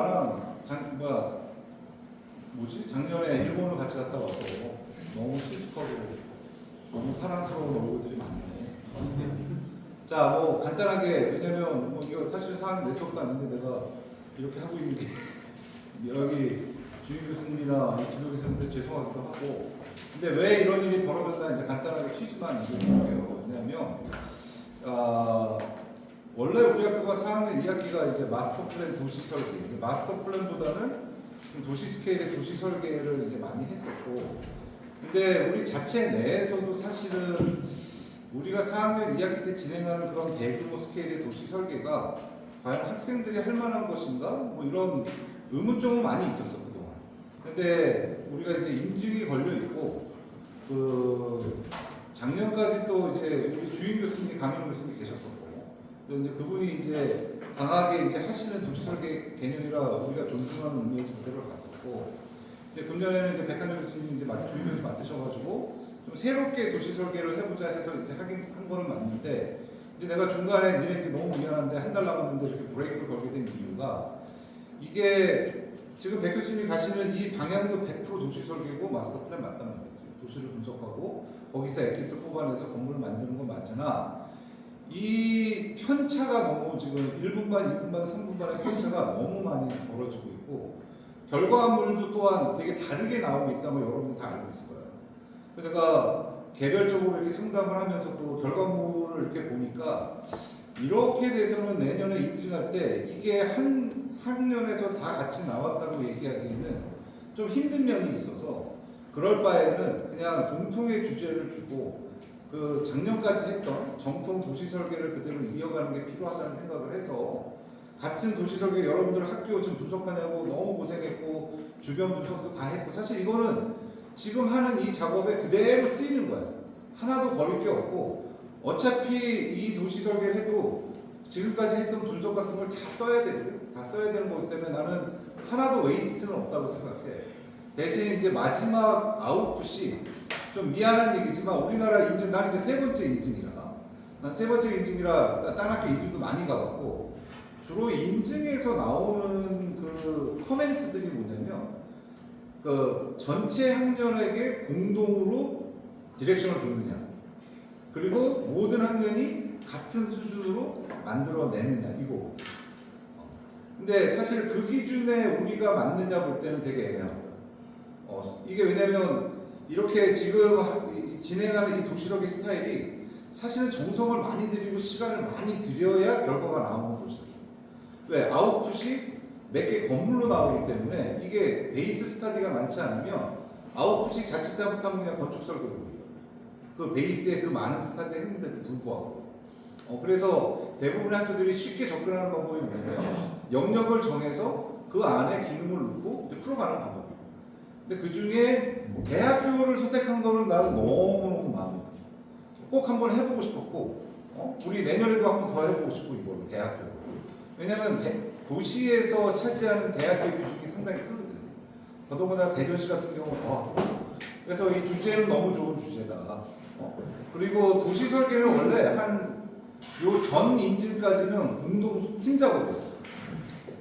나랑 작년에 일본을 같이 갔다 와서 너무 친숙하고 너무 사랑스러운 얼굴들이 많네. 자, 뭐 간단하게, 왜냐면 뭐 이거 사실 사항이 내 수업도 아닌데 내가 이렇게 하고 있는 게 여기 주임 교수님이나 지도 교수님한테 죄송하기도 하고, 근데 왜 이런 일이 벌어졌나 이제 간단하게 취지만 얘기해볼게요. 왜냐면 원래 우리 학교가 4학년 2학기가 이제 마스터 플랜 도시 설계, 마스터 플랜보다는 도시 스케일의 도시 설계를 이제 많이 했었고, 근데 우리 자체 내에서도 사실은 우리가 4학년 2학기 때 진행하는 그런 대규모 스케일의 도시 설계가 과연 학생들이 할 만한 것인가? 뭐 이런 의문점은 많이 있었어, 그동안. 근데 우리가 이제 인증이 걸려 있고, 작년까지 또 이제 우리 주임 교수님이 강인 교수님이 계셨었고, 또 이제 그분이 이제 강하게 이제 하시는 도시 설계 개념이라 우리가 존중하는 의미에서 그대로 갔었고, 이제 금년에는 이제 백한영 교수님이 이제 주임 교수 맡으셔가지고 좀 새롭게 도시 설계를 해보자 해서 이제 하긴 한 거는 맞는데, 이제 내가 중간에 니네 이제 너무 미안한데 한 달 남았는데 이렇게 브레이크를 걸게 된 이유가, 이게 지금 백 교수님이 가시는 이 방향도 100% 도시 설계고 마스터 플랜 맞단 말이죠. 도시를 분석하고 거기서 엑기스 뽑아내서 건물을 만드는 건 맞잖아. 이 편차가 너무 지금 1분반, 2분반, 3분반의 편차가 너무 많이 벌어지고 있고, 결과물도 또한 되게 다르게 나오고 있다는 걸 여러분들 다 알고 있을 거예요. 내가 개별적으로 이렇게 상담을 하면서 그 결과물을 이렇게 보니까, 이렇게 돼서는 내년에 인증할 때 이게 한 학년에서 다 같이 나왔다고 얘기하기에는 좀 힘든 면이 있어서, 그럴 바에는 그냥 공통의 주제를 주고 그 작년까지 했던 정통 도시 설계를 그대로 이어가는 게 필요하다는 생각을 해서, 같은 도시 설계 여러분들 학교 좀 분석하냐고 너무 고생했고 주변 분석도 다 했고, 사실 이거는 지금 하는 이 작업에 그대로 쓰이는 거예요. 하나도 버릴 게 없고, 어차피 이 도시 설계를 해도 지금까지 했던 분석 같은 걸 다 써야 되거든. 다 써야 되는 거기 때문에 나는 하나도 웨이스트는 없다고 생각해. 대신 이제 마지막 아웃풋이 좀 미안한 얘기지만, 우리나라 인증, 난 이제 3번째 인증이라, 난 3번째 인증이라 딴 학교 인증도 많이 가봤고, 주로 인증에서 나오는 그 커멘트들이 뭐냐면, 그 전체 학년에게 공동으로 디렉션을 줬느냐, 그리고 모든 학년이 같은 수준으로 만들어내느냐, 이거. 근데 사실 그 기준에 우리가 맞느냐 볼 때는 되게 애매하고, 이게 왜냐면 이렇게 지금 진행하는 이 도시락의 스타일이 사실은 정성을 많이 들이고 시간을 많이 들여야 결과가 나오는 도시락. 왜? 아웃풋이 몇 개 건물로 나오기 때문에, 이게 베이스 스타디가 많지 않으면 아웃풋이 자칫 잘못하면 그냥 건축 설계로 보여요. 그 베이스에 그 많은 스타디 했는데도 불구하고. 그래서 대부분의 학교들이 쉽게 접근하는 방법이 뭐냐면, 영역을 정해서 그 안에 기능을 넣고 풀어가는 방법이에요. 근데 그 중에 대학교를 선택한 거는 나는 너무너무 마음에 들어. 꼭 한번 해보고 싶었고, 우리 내년에도 한번 더 해보고 싶고, 이거를 대학교. 왜냐면 도시에서 차지하는 대학교 비중이 상당히 크거든. 더더군다나 대전시 같은 경우는 더. 그래서 이 주제는 너무 좋은 주제다. 그리고 도시 설계는 원래 한 요 전 인증까지는 공동 팀 작업이었어.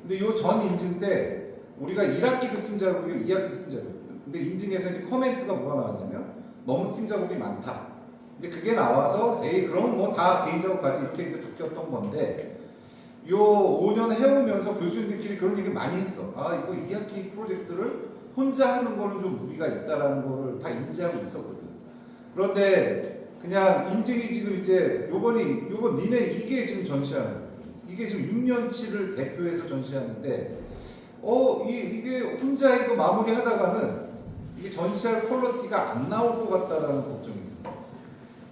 근데 요 전 인증 때 우리가 1학기도 팀 작업이고 2학기도 팀 작업이었거든. 근데 인증에서 이제 코멘트가 뭐가 나왔냐면, 너무 팀 작업이 많다. 이제 그게 나와서 그럼 뭐 다 개인 작업까지 이렇게 이제 바뀌었던 건데, 요 5년 해오면서 교수님들끼리 그런 얘기 많이 했어. 이거 2학기 프로젝트를 혼자 하는 거는 좀 무리가 있다라는 거를 다 인지하고 있었거든. 그런데 그냥 인증이 지금 이제 요번 니네 이게 지금 전시하는 거거든. 이게 지금 6년치를 대표해서 전시하는데, 이게 혼자 이거 마무리 하다가는 이게 전시할 퀄리티가 안 나올 것 같다라는 걱정이 들어요.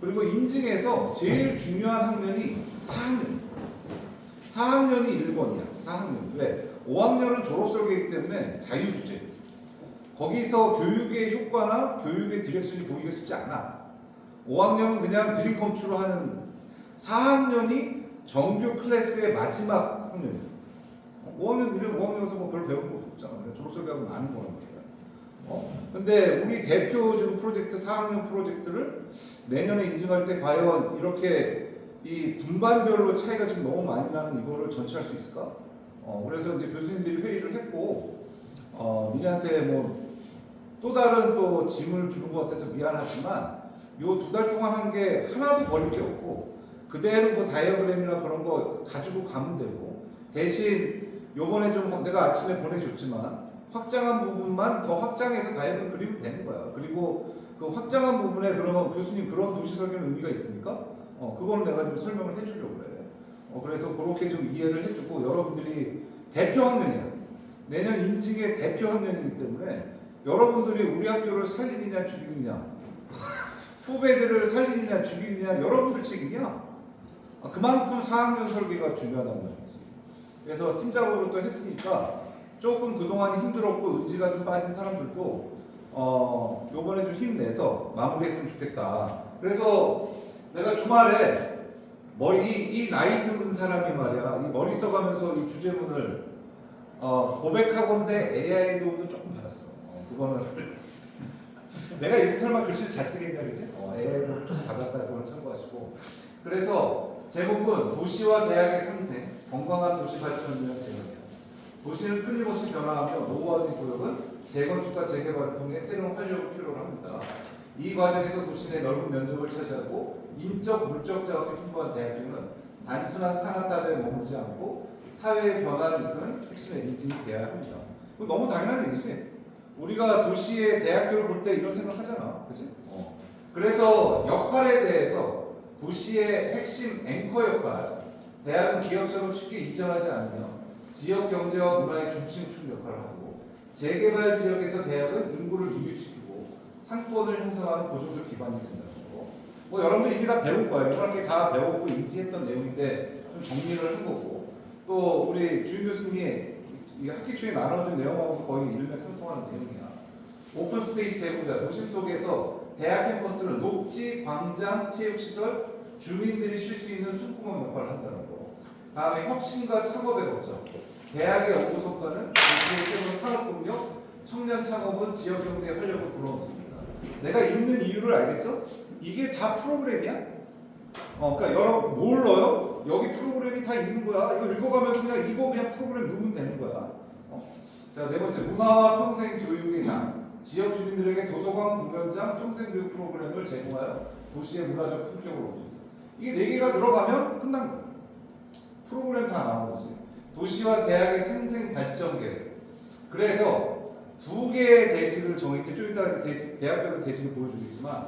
그리고 인증에서 제일 중요한 학년이 4학년. 4학년이 1번이야. 4학년. 왜? 5학년은 졸업설계이기 때문에 자유주제거든. 거기서 교육의 효과나 교육의 디렉션이 보기가 쉽지 않아. 5학년은 그냥 드림 컴퓨로 하는, 4학년이 정규 클래스의 마지막 학년이야. 5학년들은 5학년에서 뭐 별 배운 것도 없잖아. 졸업설계하고 많은 거란 말이야. 근데 우리 대표 지금 프로젝트 4학년 프로젝트를 내년에 인증할 때 과연 이렇게 이 분반별로 차이가 좀 너무 많이 나는 이거를 전시할 수 있을까? 그래서 이제 교수님들이 회의를 얘기를 했고 니네한테 뭐 또 다른 또 짐을 주는 것 같아서 미안하지만 요 2달 동안 한 게 하나도 버릴 게 없고 그대로 뭐 다이어그램이나 그런 거 가지고 가면 되고 대신 요번에 좀 내가 아침에 보내줬지만 확장한 부분만 더 확장해서 다이어그램 그리면 되는 거야. 그리고 그 확장한 부분에 그러면 교수님 그런 도시 설계는 의미가 있습니까? 그거는 내가 좀 설명을 해주려고 그래. 그래서 그렇게 좀 이해를 해주고 여러분들이 대표 학년이야. 내년 인직의 대표 학년이기 때문에 여러분들이 우리 학교를 살리느냐 죽이느냐 후배들을 살리느냐 죽이느냐 여러분들 책임이야. 그만큼 4학년 설계가 중요하단 말이지. 그래서 팀장으로 또 했으니까 조금 그동안 힘들었고 의지가 좀 빠진 사람들도 요번에 좀 힘내서 마무리했으면 좋겠다. 그래서 내가 주말에 이 나이 든 사람이 말이야 이 머리 써가면서 이 주제문을 고백하건대 AI 도움도 조금 받았어. 그거는 내가 이렇게 설마 글씨를 잘 쓰겠냐 그지? AI 도움 좀 받았다. 그건 참고하시고. 그래서 제목은 도시와 대학의 상생, 건강한 도시 발전을 위한 재건이야. 도시는 끊임없이 변화하며 노후화된 구역은 재건축과 재개발을 통해 새로운 활력을 필요로 합니다. 이 과정에서 도시 내 넓은 면적을 차지하고 인적, 물적 자원이 풍부한 대학교는 단순한 상한답에 머물지 않고 사회의 변화를 이끄는 핵심 에이전트가 되어야 합니다. 너무 당연한 얘기지. 우리가 도시의 대학교를 볼 때 이런 생각 하잖아. 그치? 그래서 역할에 대해서 도시의 핵심 앵커 역할, 대학은 기업처럼 쉽게 이전하지 않으며 지역 경제와 문화의 중심축 역할을 하고 재개발 지역에서 대학은 인구를 유입시키고 상권을 형성하는 고정적 기반이 된다는 거. 뭐 여러분들 이미 다 배운 거예요. 이렇게 다 배웠고 인지했던 내용인데 좀 정리를 한 거고 또 우리 주임 교수님이 이 학기 초에 나눠준 내용하고 거의 일맥상통하는 내용이야. 오픈 스페이스 제공자 도심 속에서 대학 캠퍼스는 녹지, 광장, 체육시설, 주민들이 쉴 수 있는 숨구멍 역할을 한다는 거. 다음에 혁신과 창업의 거점. 대학의 업무 성과는 도시의 새로운 산업 동력, 청년 창업은 지역 경제의 활력을 불어넣습니다. 내가 읽는 이유를 알겠어? 이게 다 프로그램이야? 그러니까 여러분 뭘 넣어요? 여기 프로그램이 다 있는 거야. 이거 읽어가면서 그냥 이거 그냥 프로그램 넣으면 되는 거야. 자, 네 번째 문화와 평생 교육의 장. 지역 주민들에게 도서관, 공연장, 평생교육 프로그램을 제공하여 도시의 문화적 품격을 높입니다. 이게 4개가 들어가면 끝난 거예요. 프로그램 다 나온 거지. 도시와 대학의 상생 발전 계획. 그래서 2개의 대지를 정했는데 좀 이따 대학별로 대지를 보여주겠지만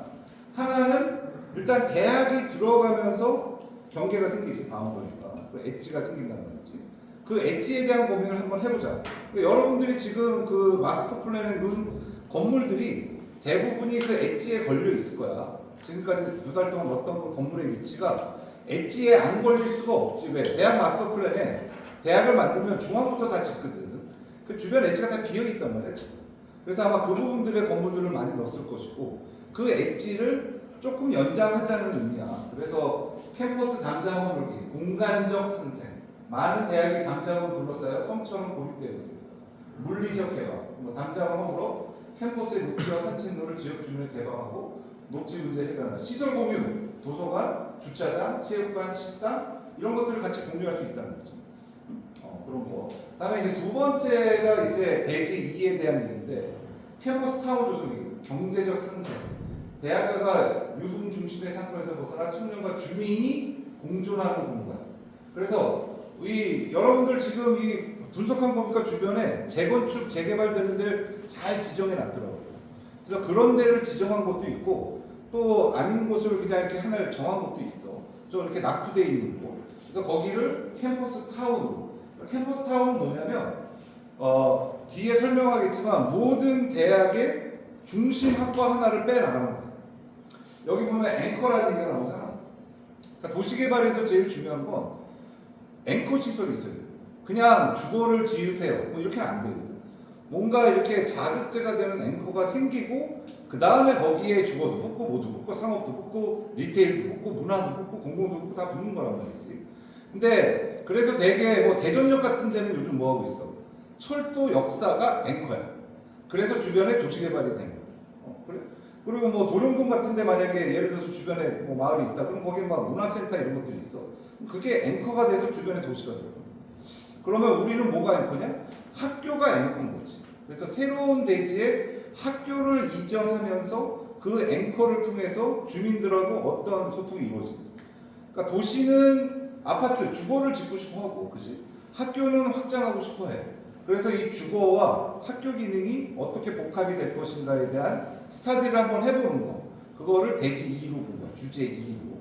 하나는 일단 대학이 들어가면서 경계가 생기지. 바운더리가. 그 엣지가 생긴단 말이지. 그 엣지에 대한 고민을 한번 해보자. 그러니까 여러분들이 지금 그 마스터 플랜에 넣은 건물들이 대부분이 그 엣지에 걸려 있을 거야. 지금까지 2달 동안 넣었던 그 건물의 위치가 엣지에 안 걸릴 수가 없지. 왜? 대학 마스터 플랜에 대학을 만들면 중앙부터 다 짓거든. 그 주변 엣지가 다 비어 있단 말이야. 그래서 아마 그 부분들의 건물들을 많이 넣었을 것이고 그 엣지를 조금 연장하자는 의미야. 그래서 캠퍼스 담장호 물기, 공간적 상생. 많은 대학이 담장으로 둘러싸여 섬처럼 고립되어 있습니다. 물리적 개방, 담장을 허물어 캠퍼스의 녹지와 산책로를 지역 주민에 개방하고 녹지 문제 해결한다. 시설 공유, 도서관, 주차장, 체육관, 식당 이런 것들을 같이 공유할 수 있다는 거죠. 그런 거. 그다음에 이제 2번째가 이제 대지 2에 대한 얘기인데 캠퍼스 타운 조성이 경제적 상생. 대학가가 유흥 중심의 상권에서 벗어나 청년과 주민이 공존하는 공간. 그래서 여러분들 지금 이 분석한 거니까 주변에 재건축, 재개발되는 데를 잘 지정해 놨더라고요. 그래서 그런 데를 지정한 것도 있고 또 아닌 곳을 그냥 이렇게 하나 정한 것도 있어. 좀 이렇게 낙후되어 있는 곳. 그래서 거기를 캠퍼스 타운으로. 캠퍼스 타운은 뭐냐면 뒤에 설명하겠지만 모든 대학의 중심 학과 하나를 빼나가는 거야. 여기 보면 앵커라는 얘기가 나오잖아. 그러니까 도시개발에서 제일 중요한 건 앵커 시설이 있어야 돼요. 그냥 주거를 지으세요. 뭐 이렇게는 안 되거든. 뭔가 이렇게 자극제가 되는 앵커가 생기고 그 다음에 거기에 주거도 붙고 뭐도 붙고 상업도 붙고 리테일도 붙고 문화도 붙고 공공도 붙고 다 붙는 거란 말이지. 근데 그래서 되게 뭐 대전역 같은 데는 요즘 뭐 하고 있어? 철도 역사가 앵커야. 그래서 주변에 도시개발이 되는 거야. 그래? 그리고 뭐 도룡동 같은 데 만약에 예를 들어서 주변에 뭐 마을이 있다. 그럼 거기에 막 문화센터 이런 것들이 있어. 그게 앵커가 돼서 주변에 도시가 들어가. 그러면 우리는 뭐가 앵커냐? 학교가 학교가 앵커인 거지. 그래서 새로운 대지에 학교를 이전하면서 그 앵커를 통해서 주민들하고 어떤 소통이 이루어집니다. 그러니까 도시는 아파트, 주거를 짓고 싶어 하고, 그지? 학교는 확장하고 싶어 해. 그래서 이 주거와 학교 기능이 어떻게 복합이 될 것인가에 대한 스터디를 한번 해보는 거. 그거를 대지 2로 본 거야. 주제 2로.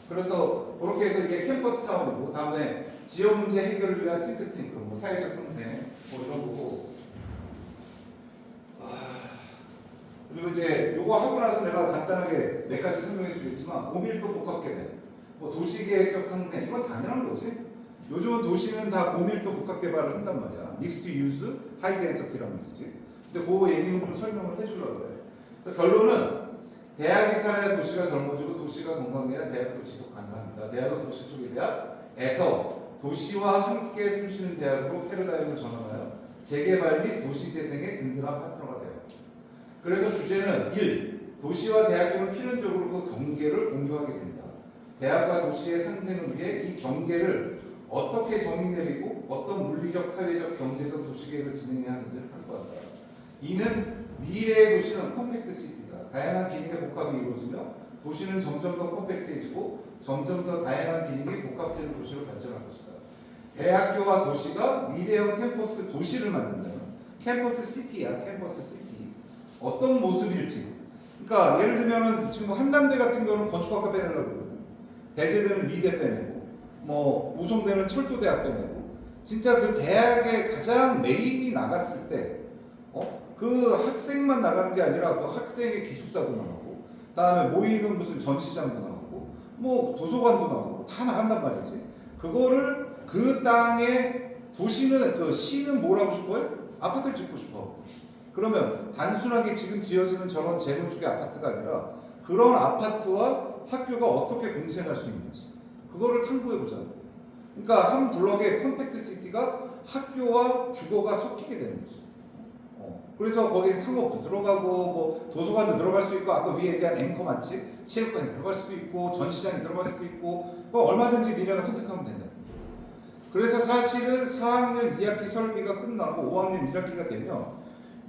그래서 그렇게 해서 이게 캠퍼스 타운이고, 다음에 지역 문제 해결을 위한 싱크탱크, 뭐 사회적 상생, 뭐 이런 거고. 그리고 이제 요거 하고 나서 내가 간단하게 몇 가지 설명해 주겠지만, 고밀도 복합개발, 뭐 도시계획적 상생, 이건 당연한 거지. 요즘은 도시는 다 고밀도 복합개발을 한단 말이야. 믹스드 유즈, 하이 덴서티라는 얘기지. 근데 그 얘기는 좀 설명을 해주려고 그래. 그래서 결론은 대학이 살아야 도시가 젊어지고 도시가 건강해야 대학도 지속 가능합니다. 대학은 도시 속의 대학에서 도시와 함께 숨쉬는 대학으로 패러다임을 전환하여 재개발 및 도시 재생의 든든한 파트너가 돼요. 그래서 주제는 1. 도시와 대학교는 필연적으로 그 경계를 공유하게 된다. 대학과 도시의 상생을 위해 이 경계를 어떻게 정의 내리고 어떤 물리적, 사회적, 경제적 도시계획을 진행해야 하는지를 탐구한다. 2는 미래의 도시는 컴팩트 시티다. 다양한 기능의 복합이 이루어지며 도시는 점점 더 컴팩트해지고 점점 더 다양한 기능이 복합되는 도시로 발전할 것이다. 대학교와 도시가 미래형 캠퍼스 도시를 만든다면 캠퍼스 시티야, 캠퍼스 시티. 어떤 모습일지. 그러니까 예를 들면은 지금 한남대 같은 경우는 건축학과 빼내려고 그러거든. 대제대는 미대 빼내고, 뭐 우송대는 철도대학 빼내고. 진짜 그 대학의 가장 메인이 나갔을 때, 그 학생만 나가는 게 아니라 그 학생의 기숙사도 나가고, 다음에 모이는 무슨 전시장도 나가고, 뭐 도서관도 나가고 다 나간단 말이지. 그거를 그 땅에 도시는 그 시는 뭘 하고 싶어요? 아파트를 짓고 싶어. 그러면 단순하게 지금 지어지는 저런 재건축의 아파트가 아니라 그런 아파트와 학교가 어떻게 공생할 수 있는지 그거를 탐구해보자. 그러니까 한 블럭의 컴팩트 시티가 학교와 주거가 섞이게 되는 거죠. 그래서 거기에 상업도 들어가고 뭐 도서관도 들어갈 수 있고, 아까 위에 얘기한 앵커 많지? 체육관이 들어갈 수도 있고 전시장이 들어갈 수도 있고, 얼마든지 니네가 선택하면 된다. 그래서 사실은 4학년 2학기 설계가 끝나고 5학년 1학기가 되면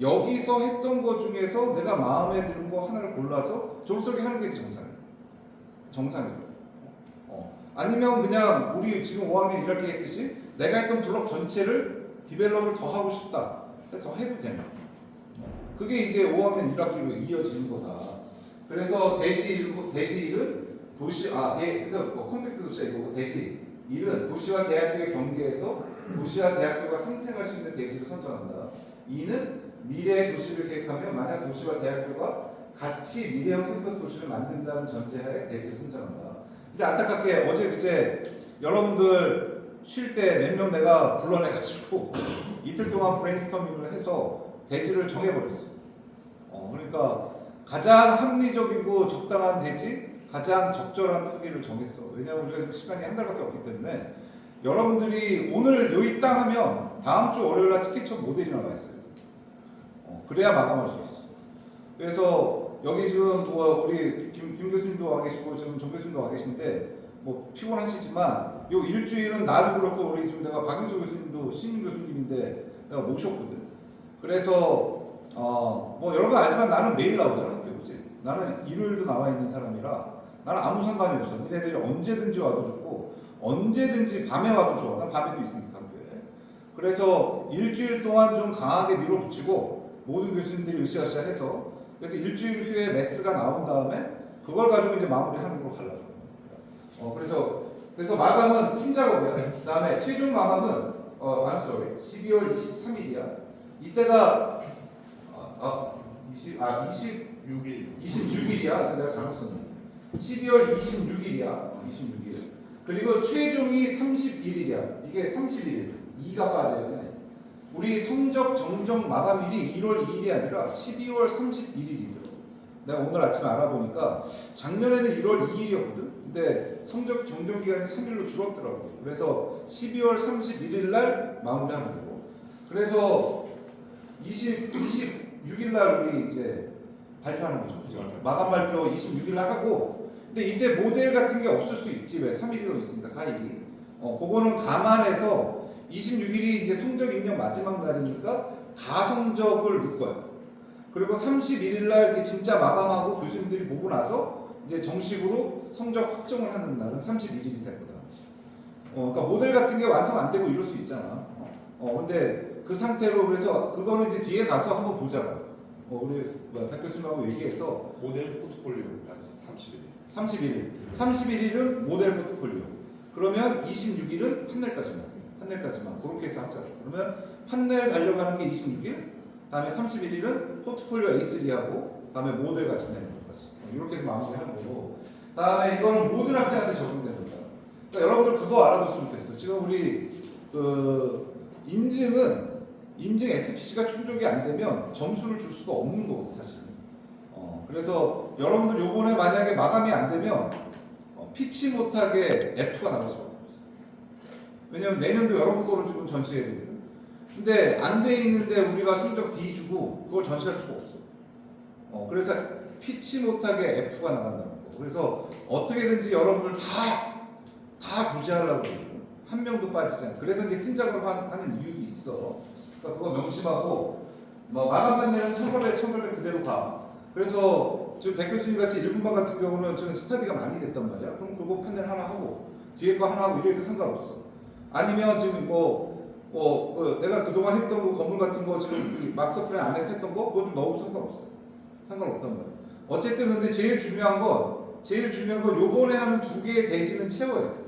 여기서 했던 것 중에서 내가 마음에 드는 거 하나를 골라서 조합설계 하는 게 정상이에요. 아니면 그냥 우리 지금 5학년 1학기 했듯이 내가 했던 블록 전체를 디벨롭을 더 하고 싶다 해서 더 해도 되나. 그게 이제 5학년 1학기로 이어지는 거다. 그래서 대지 1은 도시, 그래서 컴팩트 도시가 이거고, 대지 1은 도시와 대학교의 경계에서 도시와 대학교가 상생할 수 있는 대지를 선정한다. 2는 미래의 도시를 계획하며 만약 도시와 대학교가 같이 미래형 캠퍼스 도시를 만든다는 전제하에 대지를 선정한다. 근데 안타깝게 어제 그제 여러분들 쉴 때 몇 명 내가 불러내가지고 이틀 동안 브레인스토밍을 해서 대지를 정해버렸어. 그러니까 가장 합리적이고 적당한 대지, 가장 적절한 크기를 정했어. 왜냐하면 우리가 지금 시간이 한 달밖에 없기 때문에 여러분들이 오늘 여기 땅 하면 다음 주 월요일날 스케치업 모델이 나와 있어요. 그래야 마감할 수 있어. 그래서 여기 지금 뭐 우리 김 교수님도 와 계시고 지금 정 교수님도 와 계신데 뭐 피곤하시지만 요 일주일은 나도 그렇고 우리 지금 내가 박인수 교수님도 신임 교수님인데 내가 모셨거든. 그래서 뭐 여러분 알지만 나는 매일 나오잖아, 학교 그지? 나는 일요일도 나와 있는 사람이라 나는 아무 상관이 없어. 니네들이 언제든지 와도 좋고 언제든지 밤에 와도 좋아. 난 밤에도 있으니까 학교에. 그래서 일주일 동안 좀 강하게 밀어붙이고 모든 교수님들이 으쌰으쌰 해서, 그래서 일주일 후에 메스가 나온 다음에 그걸 가지고 이제 마무리하는 걸로 가려고. 그래서 마감은 팀 작업이야. 그 다음에 최종 마감은 I'm sorry, 12월 23일이야. 이때가 26일이야. 내가 잘못 썼네. 12월 26일이야. 26일. 그리고 최종이 31일이야. 이게 31일. 2가 빠져요. 우리 성적 정정 마감일이 1월 2일이 아니라 12월 31일이에요. 내가 오늘 아침에 알아보니까 작년에는 1월 2일이었거든. 근데 성적 정정 기간이 3일로 줄었더라고. 그래서 12월 31일 날 마무리하는 거고. 그래서 26일 날 우리 이제 발표하는 거죠. 마감 발표 26일 날 하고. 근데 이때 모델 같은 게 없을 수 있지. 왜 3일이 더 있으니까 4일이. 그거는 감안해서 26일이 이제 성적 입력 마지막 날이니까 가성적을 넣을 거야. 그리고 31일 날 이제 진짜 마감하고 교수님들이 보고 나서 이제 정식으로 성적 확정을 하는 날은 31일이 될 거다. 그러니까 모델 같은 게 완성 안 되고 이럴 수 있잖아. 근데 그 상태로 그래서 그거는 이제 뒤에 가서 한번 보자고. 우리 박 교수님하고 얘기해서 모델 포트폴리오까지 31일. 31일은 모델 포트폴리오. 그러면 26일은 판넬까지만 그렇게 해서 하자. 그러면 판넬 달려가는 게 26일, 다음에 31일은 포트폴리오 A3하고, 다음에 모델 같이 내는 것까지. 이렇게 해서 마무리하는 거고. 다음에 이거는 모든 학생한테 적용되는 거다. 그러니까 여러분들 그거 알아뒀으면 좋겠어. 지금 우리 인증 SPC가 충족이 안 되면 점수를 줄 수가 없는 거거든 사실. 그래서 여러분들 요번에 만약에 마감이 안 되면 피치 못하게 F가 나갈 수가 없어요. 왜냐면 내년도 여러분 거를 조금 전시해야 되거든. 근데 안 돼 있는데 우리가 성적 D 주고 그걸 전시할 수가 없어. 그래서 피치 못하게 F가 나간다는 거. 그래서 어떻게든지 여러분들 다 부재하려고 그러거든. 한 명도 빠지지 않고. 그래서 이제 팀 작업을 하는 이유도 있어. 그러니까 그거 명심하고, 마감 판넬은 1800 그대로 가. 그래서 지금 백 교수님 같이 1분반 같은 경우는 지금 스터디가 많이 됐단 말이야. 그럼 그거 판넬 하나 하고 뒤에 거 하나 하고 이래도 상관없어. 아니면 지금 내가 그동안 했던 거 건물 같은 거 지금 마스터 플랜 안에서 했던 거 그거 좀 넣어도 상관없단 말이야. 어쨌든 근데 제일 중요한 건 요번에 하는 두 개의 대지는 채워야 돼.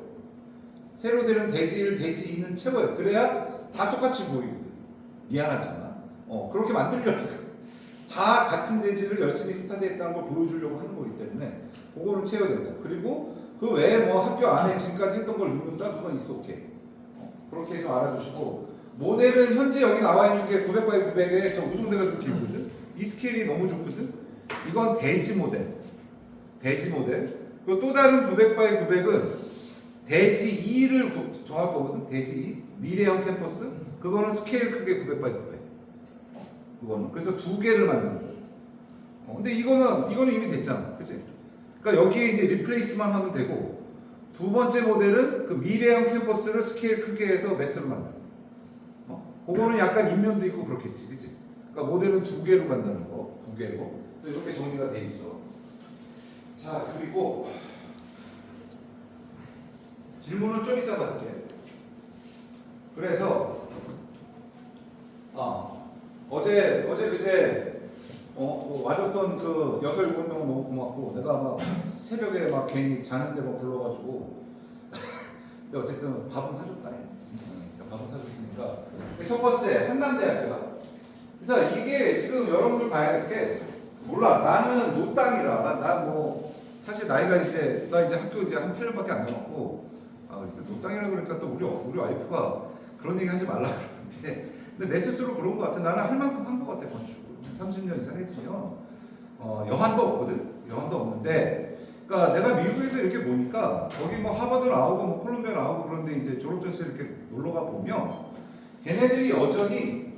새로 되는 대지 1, 대지 2는 채워요. 그래야 다 똑같이 보이거든. 미안하지만 그렇게 만들려니까 다 같은 대지를 열심히 스타디했다는 걸 보여주려고 하는 거기 때문에 그거는 채워야 된다. 그리고 그 외에 학교 안에 지금까지 했던 걸 넣는다? 그건 있어 오케이. 그렇게 좀 알아주시고, 모델은 현재 여기 나와 있는 게 900x 900에 저 우송대가 좀 길거든. 이 스케일이 너무 좋거든. 이건 대지 모델. 그리고 또 다른 900x 900은 대지 2를 정할 거거든. 대지 2. 미래형 캠퍼스. 그거는 스케일 크게 900x 900. 그거는. 그래서 두 개를 만드는 거야. 근데 이거는 이미 됐잖아. 그치? 그러니까 여기에 이제 리플레이스만 하면 되고, 두 번째 모델은 그 미래형 캠퍼스를 스케일 크게 해서 매스로 만드는 거. 그거는 약간 인면도 있고 그렇겠지. 그치? 그러니까 모델은 두 개로 간다는 거. 두 개로. 이렇게 정리가 돼 있어. 자, 그리고 질문은 좀 이따 받을게. 그래서 어제 그제 와줬던 그 6, 7명은 너무 고맙고, 내가 막 새벽에 막 괜히 자는데 막 불러가지고 근데 어쨌든 밥은 사줬다니. 밥은 사줬으니까. 첫 번째 한남대학교가. 그래서 이게 지금 여러분들 봐야 될 게, 몰라, 나는 노땅이라 사실 나이가 나 이제 학교 이제 한 8년밖에 안 남았고, 이제 노땅이라 그러니까 또 우리 와이프가 그런 얘기 하지 말라 그러는데, 근데 내 스스로 그런 것 같아. 나는 할 만큼 한 것 같아. 건축을 30년 이상 했으면 여한도 없는데, 그러니까 내가 미국에서 이렇게 보니까 거기 하버드 나오고 콜롬비아 나오고 그런데 이제 졸업전시회 이렇게 놀러가 보면 걔네들이 여전히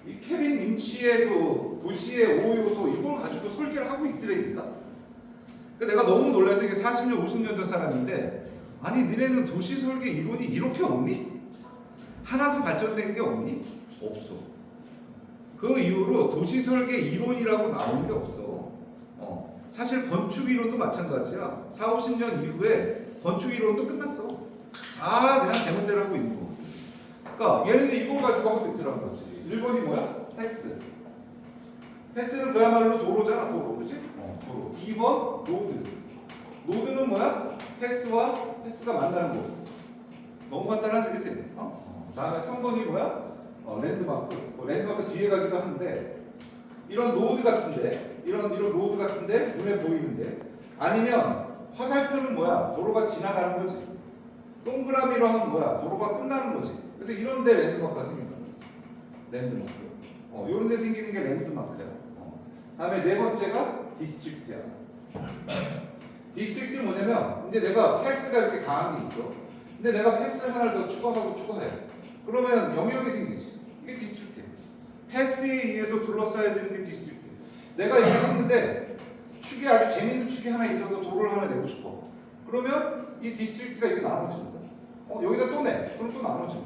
이 케빈 린치의 그 도시의 5요소 이걸 가지고 설계를 하고 있더라니까. 그러니까 내가 너무 놀라서, 이게 40년 50년 전 사람인데, 아니 니네는 도시 설계 이론이 이렇게 없니? 하나도 발전된 게 없니? 없어. 그 이후로 도시 설계 이론이라고 나온 게 없어. 사실 건축 이론도 마찬가지야. 4, 50년 이후에 건축 이론도 끝났어. 그냥 제멋대로 하고 있는 거. 그러니까 얘네들이 이걸 가지고 하고 있더란 거지. 1번이 뭐야? 패스는 그야말로 도로잖아. 도로, 그치? 도로. 2번 로드. 로드는 뭐야? 패스가 만나는 거. 너무 간단하지, 그치? 다음에 3번이 뭐야? 랜드마크. 랜드마크 뒤에 가기도 하는데, 이런 로드 같은데, 이런 로드 같은데 눈에 보이는데, 아니면 화살표는 뭐야? 도로가 지나가는 거지. 동그라미로 하면 뭐야? 도로가 끝나는 거지. 그래서 이런 데 랜드마크가 생긴다. 랜드마크. 이런 데 생기는 게 랜드마크야. 다음에 네 번째가 디스트릭트야. 디스트릭트는 뭐냐면, 이제 내가 패스가 이렇게 강한 게 있어. 근데 내가 패스를 하나를 더 추가해. 그러면 영역이 생기지. 이게 디스트릭트야. 패스에 의해서 둘러싸여지는 게 디스트릭트. 내가 이렇게 했는데 축이 아주 재밌는 축이 하나 있어도 도로를 하나 내고 싶어. 그러면 이 디스트릭트가 이렇게 나눠지는 거야. 여기다 또 내. 그럼 또 나눠지는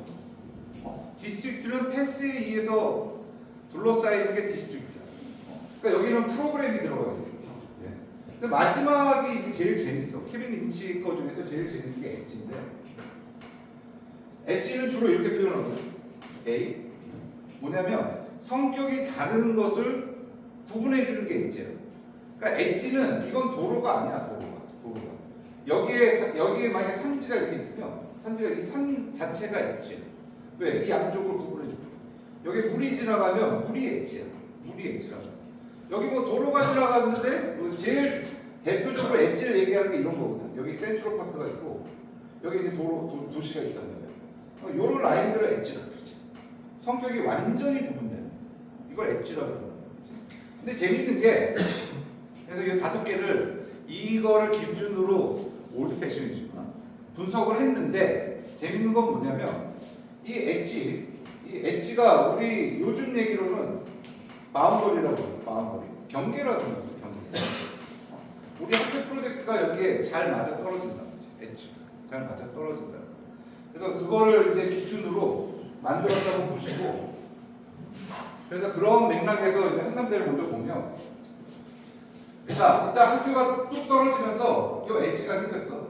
거야. 디스트릭트는 패스에 의해서 둘러싸이는 게 디스트릭트야. 그러니까 여기는 프로그램이 들어가야 돼. 디스트릭트에. 근데 마지막이 이제 제일 재밌어. 케빈 린치 거 중에서 제일 재밌는 게 엣지인데, 엣지는 주로 이렇게 표현하거든. A, B. 뭐냐면 성격이 다른 것을 구분해 주는 게 엣지야. 그러니까 엣지는 이건 도로가 아니야. 도로가. 여기에 만약 산지가 이렇게 있으면 산지가 이 산 자체가 엣지야. 왜? 이 양쪽을 구분해 주고. 여기 물이 지나가면 물이 엣지야. 물이 엣지라고. 여기 뭐 도로가 지나갔는데 뭐 제일 대표적으로 엣지를 얘기하는 게 이런 거거든. 여기 센트럴 파크가 있고 여기 이제 도시가 있단 말이야. 요런 라인들을 엣지라고 그러지. 성격이 완전히 구분되는. 이걸 엣지라고 그러는 거지. 근데 재밌는 게 그래서 이 5개를 이거를 기준으로 올드 패션이지만 분석을 했는데 재밌는 건 뭐냐면 이 엣지가 우리 요즘 얘기로는 바운더리라고 해요. 바운더리. 경계라고 해요. 경계. 우리 학교 프로젝트가 여기에 잘 맞아 떨어진다는 거지. 엣지. 잘 맞아 떨어진다. 그래서 그거를 이제 기준으로 만들었다고 보시고, 그래서 그런 맥락에서 이제 한남대를 먼저 보면, 자, 일단 학교가 뚝 떨어지면서 이 엣지가 생겼어.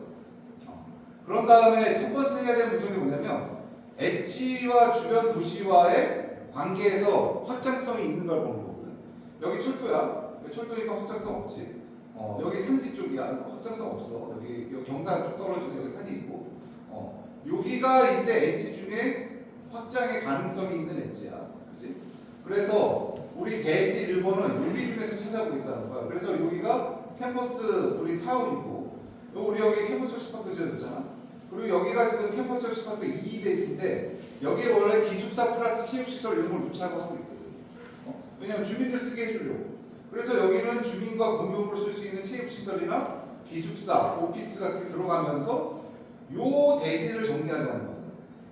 그런 다음에 첫 번째 해야 될 분석이 뭐냐면 엣지와 주변 도시와의 관계에서 확장성이 있는 걸 보는 거거든. 여기 철도야. 철도니까 확장성 없지. 여기 산지 쪽이야. 확장성 없어. 여기 경산 쭉 떨어지는 여기 산이 있고. 여기가 이제 엣지 중에 확장의 가능성이 있는 엣지야. 그치? 그래서 우리 대지 1번은 여기 중에서 찾아보고 있다는 거야. 그래서 여기가 캠퍼스 우리 타운이고, 우리 여기 캠퍼스 홀시파크 지어졌잖아. 그리고 여기가 지금 캠퍼스 홀시파크 2대지인데 여기에 원래 기숙사 플러스 체육시설 이런 걸 누차고 하고 있거든. 왜냐면 주민들 쓰게 해주려고. 그래서 여기는 주민과 공용으로 쓸 수 있는 체육시설이나 기숙사, 오피스 같은 게 들어가면서 요 대지를 정리하자는 거야.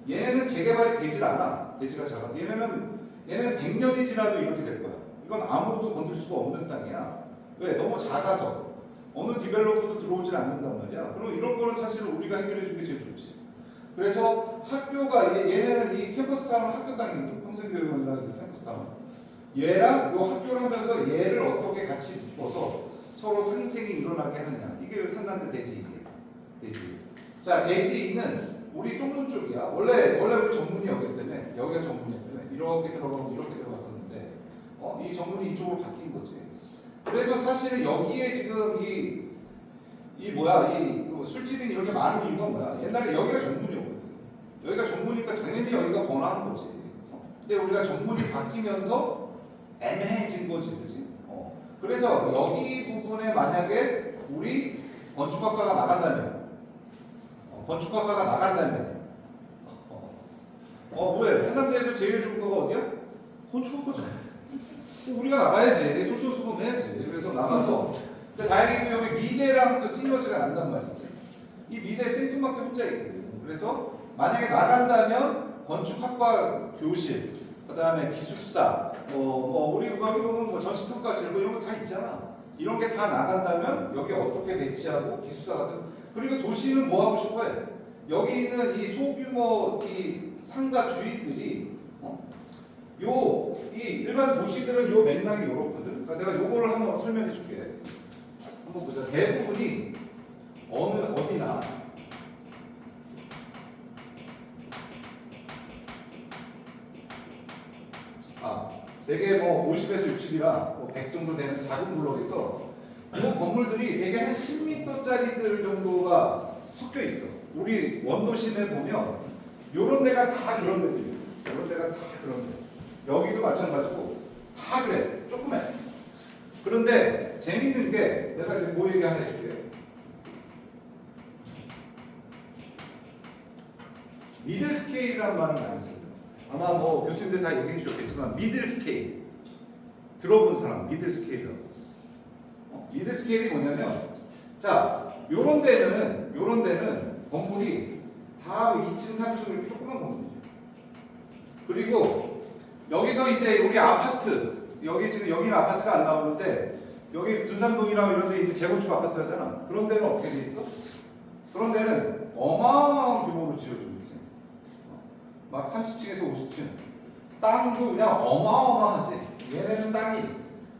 얘네는 재개발이 되질 않아. 대지가 작아서. 얘네는 100년이 지나도 이렇게 될 거야. 이건 아무도 건들 수가 없는 땅이야. 왜? 너무 작아서. 어느 디벨로퍼도 들어오질 않는단 말이야. 그럼 이런 거는 사실 우리가 해결해 주는 게 제일 좋지. 그래서 학교가 얘네는 이 캠퍼스 타운은 학교 땅이고 평생교육원이라 캠퍼스 타운. 얘랑 요 학교를 하면서 얘를 어떻게 같이 묶어서 서로 상생이 일어나게 하느냐. 이게 산남대 대지 2야. 대지 2. 자, 대지 2는 우리 쪽문 쪽이야. 원래 우리 정문이 여기 때문에 여기가 정문이기 때문에 이렇게 들어가고 이렇게 들어갔었는데 이 정문이 이쪽으로 바뀐 거지. 그래서 사실은 여기에 지금 이 술집이 이렇게 많은 이유가 뭐야? 옛날에 여기가 정문이었거든. 여기가 정문이니까 당연히 여기가 번화한 거지. 근데 우리가 정문이 바뀌면서 애매해진 거지, 그렇지? 그래서 여기 부분에 만약에 우리 건축학과가 나간다면, 왜? 한남대에서 제일 좋은 거가 어디야? 건축학과잖아. 우리가 나가야지. 솔솔수범해야지. 그래서 나가서. 근데 다행히도 여기 미대랑 또 시너지가 난단 말이지. 이 미대 생뚱맞게 혼자 있거든. 그래서 만약에 나간다면 건축학과 교실, 그 다음에 기숙사, 우리 여기 보면 뭐 전시평가실 뭐 이런 거 다 있잖아. 이런 게 다 나간다면 여기 어떻게 배치하고 기숙사 같은. 그리고 도시는 뭐 하고 싶어해? 여기 있는 이 소규모 이 상가 주인들이 이 일반 도시들은 요 맥락이 요렇거든. 그러니까 내가 요거를 한번 설명해 줄게. 한번 보자. 대부분이 어디나 되게 뭐 50에서 60이라 100 정도 되는 작은 블록에서 이 건물들이 되게 한 10m짜리들 정도가 섞여 있어. 우리 원도심에 보면 요런 데가 다 그런 데들이에요. 요런 데가 다 그런 데. 여기도 마찬가지고 다 그래. 조그매. 그런데 재밌는 게 내가 지금 뭐 얘기 하나 해줄게. 미들 스케일이라는 말을 많이 씁니다. 아마 뭐 교수님들 다 얘기해 주셨겠지만 미들 스케일 들어본 사람 미들 스케일이라고. 미들 스케일이 뭐냐면 자 요런 데는 건물이 다 2층 3층 이렇게 조그만 건물이에요. 그리고 여기서 이제 우리 아파트 여기 지금 여기는 아파트가 안 나오는데 여기 둔산동이랑 이런 데 이제 재건축 아파트 하잖아. 그런 데는 어떻게 돼 있어? 그런 데는 어마어마한 규모로 지어주고 있지. 막 30층에서 50층. 땅도 그냥 어마어마하지. 얘네는 땅이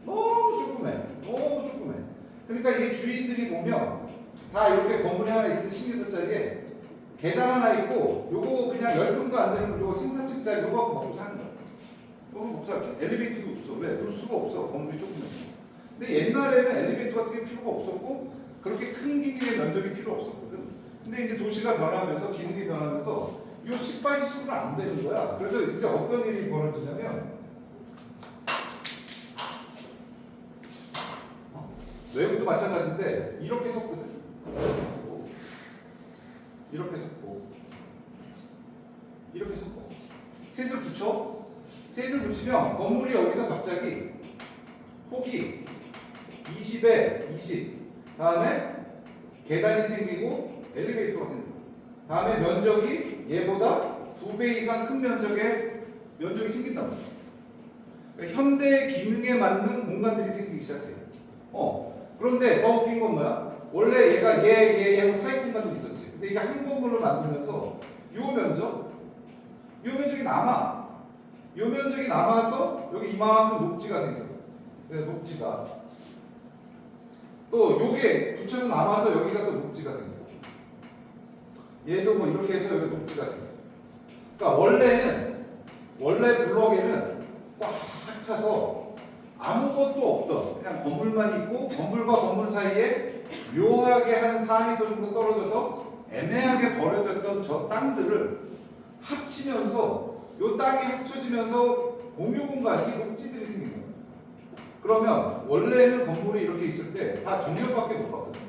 너무 조그매. 너무 조그매. 그러니까 이게 주인들이 보면 다 이렇게 건물이 하나 있으면 10m짜리에 계단 하나 있고 요거 그냥 10평도 안 되는 요거 3, 4층짜리 요거 갖고 먹고 사는 거야. 요거 먹고 살게. 엘리베이터도 없어. 왜? 놀 수가 없어. 건물이 조그매. 근데 옛날에는 엘리베이터 같은 게 필요가 없었고 그렇게 큰 기계의 면적이 필요 없었거든. 근데 이제 도시가 변하면서 기능이 변하면서 요 10x10으로 안 되는 거야. 그래서 이제 어떤 일이 벌어지냐면 외국도 마찬가지인데 이렇게 섞거든. 이렇게 섞고 이렇게 섞어. 셋을 붙여. 셋을 붙이면 건물이 여기서 갑자기 폭이 20에 20 다음에 계단이 생기고 엘리베이터가 생겨. 다음에 면적이 얘보다 2배 이상 큰 면적이 생긴단 말이야. 그러니까 현대 기능에 맞는 공간들이 생기기 시작해. 그런데 더 웃긴 건 뭐야? 원래 얘가 얘하고 사이 공간들이 있었지. 근데 이게 한 건물로 만들면서 요 면적이 남아. 요 면적이 남아서 여기 이만큼 녹지가 생겨. 그래서 녹지가. 또 요게 붙여서 남아서 여기가 또 녹지가 생겨. 얘도 뭐 이렇게 해서 여기 녹지가 생겨. 그러니까 원래 블록에는 꽉 차서 아무것도 없던 그냥 건물만 있고 건물과 건물 사이에 묘하게 한 4m 정도 떨어져서 애매하게 버려졌던 저 땅들을 합치면서 요 땅이 합쳐지면서 공유 공간이 녹지들이 생긴 거예요. 그러면 원래는 건물이 이렇게 있을 때 다 정면밖에 못 봤거든.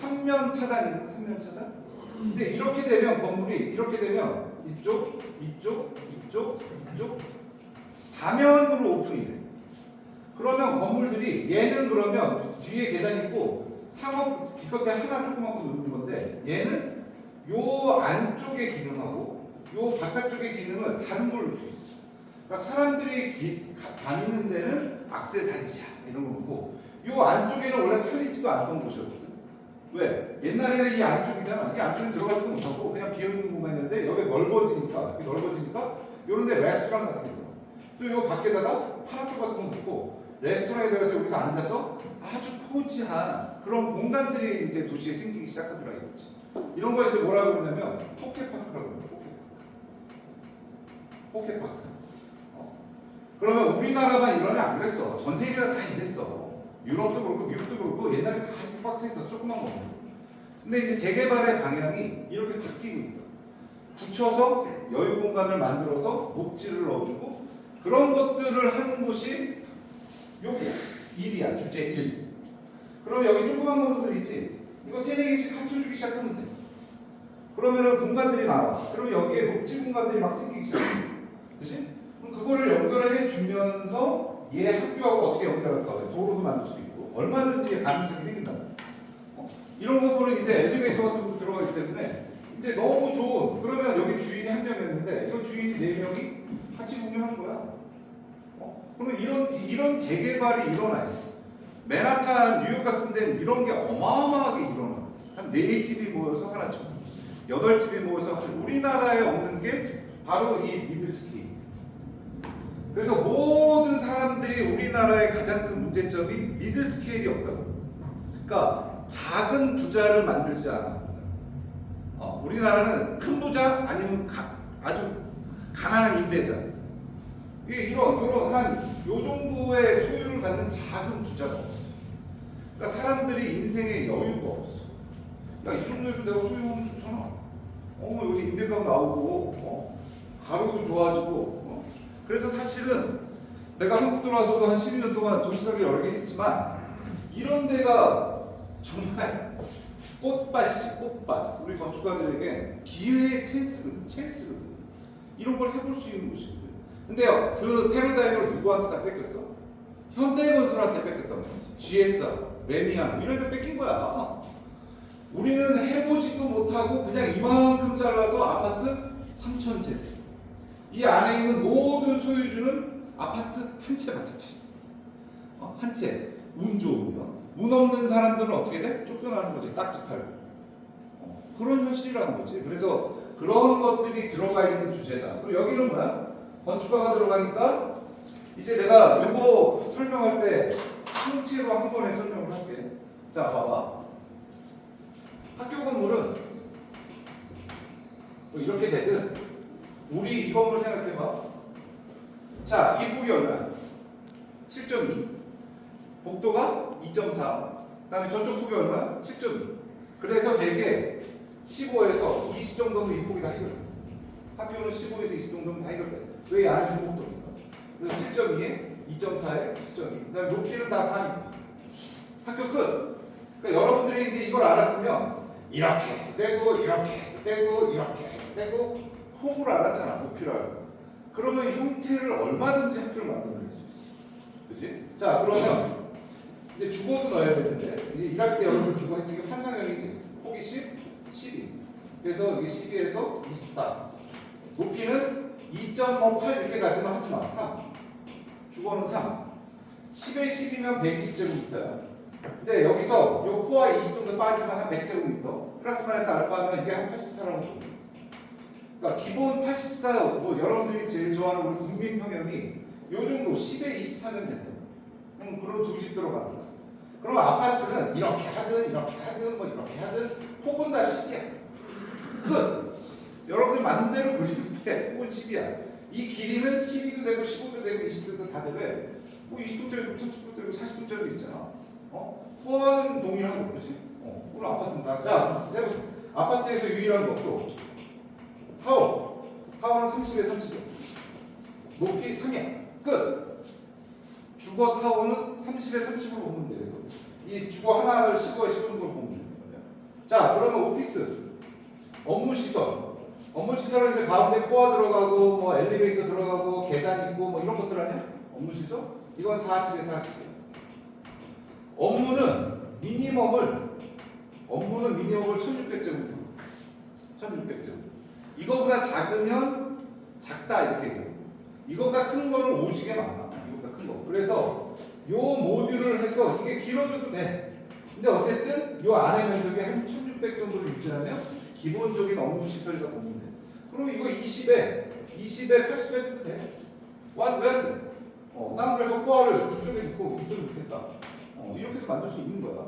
3면 차단이거든. 3면 차단. 근데 이렇게 되면 건물이 이렇게 되면 이쪽 다면으로 오픈이 돼. 그러면 건물들이 얘는 그러면 뒤에 계단이 있고 상업 기껏해 하나 조그만 거 놓는 건데 얘는 요 안쪽의 기능하고 요 바깥쪽의 기능을 다른 걸로 줄 수 있어. 그러니까 사람들이 다니는 데는 액세서리샵 이런 거 놓고 요 안쪽에는 원래 팔리지도 않던 곳이었거든. 왜? 옛날에는 이 안쪽이잖아. 이 안쪽에 들어가지도 못하고 그냥 비어있는 공간이었는데 여기 넓어지니까 요런 데 레스토랑 같은 거 또 요 밖에다가 파라솔 같은 거 놓고 레스토랑에 들어가서 여기서 앉아서 아주 코지한 그런 공간들이 이제 도시에 생기기 시작하더라 이거지. 이런 거 이제 뭐라고 그러냐면 포켓파크라고 그래요. 포켓파크. 그러면 우리나라만 이러냐 안 그랬어. 전 세계가 다 이랬어. 유럽도 그렇고 미국도 그렇고 옛날에 다 꽉차 있었어. 조그만 거. 근데 이제 재개발의 방향이 이렇게 바뀌고 있다. 붙여서 여유 공간을 만들어서 녹지를 넣어주고 그런 것들을 하는 곳이 여기야. 1이야. 주제 1. 그럼 여기 조그만 건물들 있지. 이거 3-4개씩 합쳐주기 시작하면 돼. 그러면은 공간들이 나와. 그러면 여기에 녹지 공간들이 막 생기기 시작해. 그치? 그럼 그거를 연결해 주면서 얘 학교하고 어떻게 연결할까? 도로도 만들 수도 있고 얼마든지 가능성이 생긴단 말이야. 이런 부분은 이제 엘리베이터 같은 것도 들어가 있기 때문에 이제 너무 좋은. 그러면 여기 주인이 한 명이었는데 이거 주인이 4명이 같이 공유하는 거야. 그러면 이런 재개발이 일어나요. 맨하탄, 뉴욕 같은 데는 이런 게 어마어마하게 일어나. 한 4집이 모여서 하나죠. 8집이 모여서 하나죠. 우리나라에 없는 게 바로 이 미들스케일. 그래서 모든 사람들이 우리나라의 가장 큰 문제점이 미들스케일이 없다고. 그러니까 작은 부자를 만들지 않아. 우리나라는 큰 부자 아니면 아주 가난한 임대자. 이게 이런 한 요 정도의 소유를 갖는 작은 부자가 없어. 그러니까 사람들이 인생에 여유가 없어. 야, 이 정도에서 내가 소유하면 좋잖아. 여기 임대값 나오고, 가로도 좋아지고. 그래서 사실은 내가 한국 들어와서도 한 12년 동안 도시설계 여러 개 했지만 이런 데가 정말 꽃밭이지, 꽃밭. 우리 건축가들에게 기회의 찬스거든. 이런 걸 해볼 수 있는 곳이거든. 근데요, 그 패러다임을 누구한테 다 뺏겼어? 현대건설한테 뺏겼단 말이지. GSR, 레미안 이런 데 뺏긴 거야. 우리는 해보지도 못하고 그냥 이만큼 잘라서 아파트 3,000세대. 이 안에 있는 모든 소유주는 아파트 한 채 받았지. 한 채. 운 좋으면. 운 없는 사람들은 어떻게 돼? 쫓겨나는 거지. 딱지 팔고. 그런 현실이라는 거지. 그래서 그런 것들이 들어가 있는 주제다. 그리고 여기는 뭐야? 건축가가 들어가니까 이제 내가 이거 설명할 때 통째로 한 번에 설명을 할게. 자, 봐봐. 학교 건물은 뭐 이렇게 되든 우리 이 건물 생각해봐. 자, 이 폭이 얼마야? 7.2. 복도가 2.4. 그다음에 저쪽 폭이 얼마야? 7.2. 그래서 되게 15에서 20 정도면 이 폭이 다 해결돼. 학교는 15에서 20 정도면 다 해결돼. 왜 안에 중복도니까. 그래서 7.2에 2.4에 7.2. 그다음에 높이는 다 4m. 학교 끝. 그러니까 여러분들이 이제 이걸 알았으면 이렇게 떼고 이렇게 떼고 이렇게 떼고 폭을 알았잖아. 높이를 알고. 그러면 형태를 얼마든지 학교를 만들어낼 수 있어. 그렇지? 자, 그러면 이제 주거도 넣어야 되는데 이제 일할 때 여러분 주거 했던 게 판상형이지. 폭이 10, 12. 그래서 이게 12에서 24. 높이는 2.8 이렇게 가지만 하지 마. 3. 주거는 3. 10에 10이면 120제곱미터야. 근데 여기서 요 코어 20 정도 빠지면 한 100제곱미터. 플러스 마이너스 알파 하면 이게 한 84라고 줘. 그러니까 기본 84, 뭐 여러분들이 제일 좋아하는 우리 국민 평형이 요 정도 10에 24면 된다. 그럼 두 집 들어가는 거야. 그럼 아파트는 이렇게 하든 뭐 이렇게 하든 혹은 다 10이야. 끝. 여러분들 만대로 그리면 돼. 혹은 10이야. 이 길이는 12도 되고 15도 되고 20도도 다 되고 뭐 20도짜리도 30도짜리도 40도짜리도 있잖아. 호환 동일하고 그렇지? 그럼 아파트는 다. 자, 아파트에서 유일한 것도 타워. 타워는 30에 30이야. 높이 3이야. 끝. 주거 타워는 30에 30으로 보면 돼. 그래서 이 주거 하나를 15에 15는 걸 보면 되는 거야. 자, 그러면 오피스, 업무 시설. 업무 시설은 이제 가운데 코어 들어가고 뭐 엘리베이터 들어가고 계단 있고 뭐 이런 것들 아니야? 업무 시설? 이건 40에 40이야. 업무는 미니멈을 1600제곱미터. 1600제곱. 이거보다 작으면 작다 이렇게 얘기해. 이거보다 큰 거는 오지게 많아. 이거보다 큰 거. 그래서 요 모듈을 해서 이게 길어져도 돼. 근데 어쨌든 요 안에 면적이 한 1600 정도를 유지하면 기본적인 업무 시설이다 보면 돼. 그럼 이거 20에 80에 돼. 왜 안 돼? 난 그래서 코어를 이쪽에 놓고 이쪽에 놓겠다. 이렇게도 만들 수 있는 거야.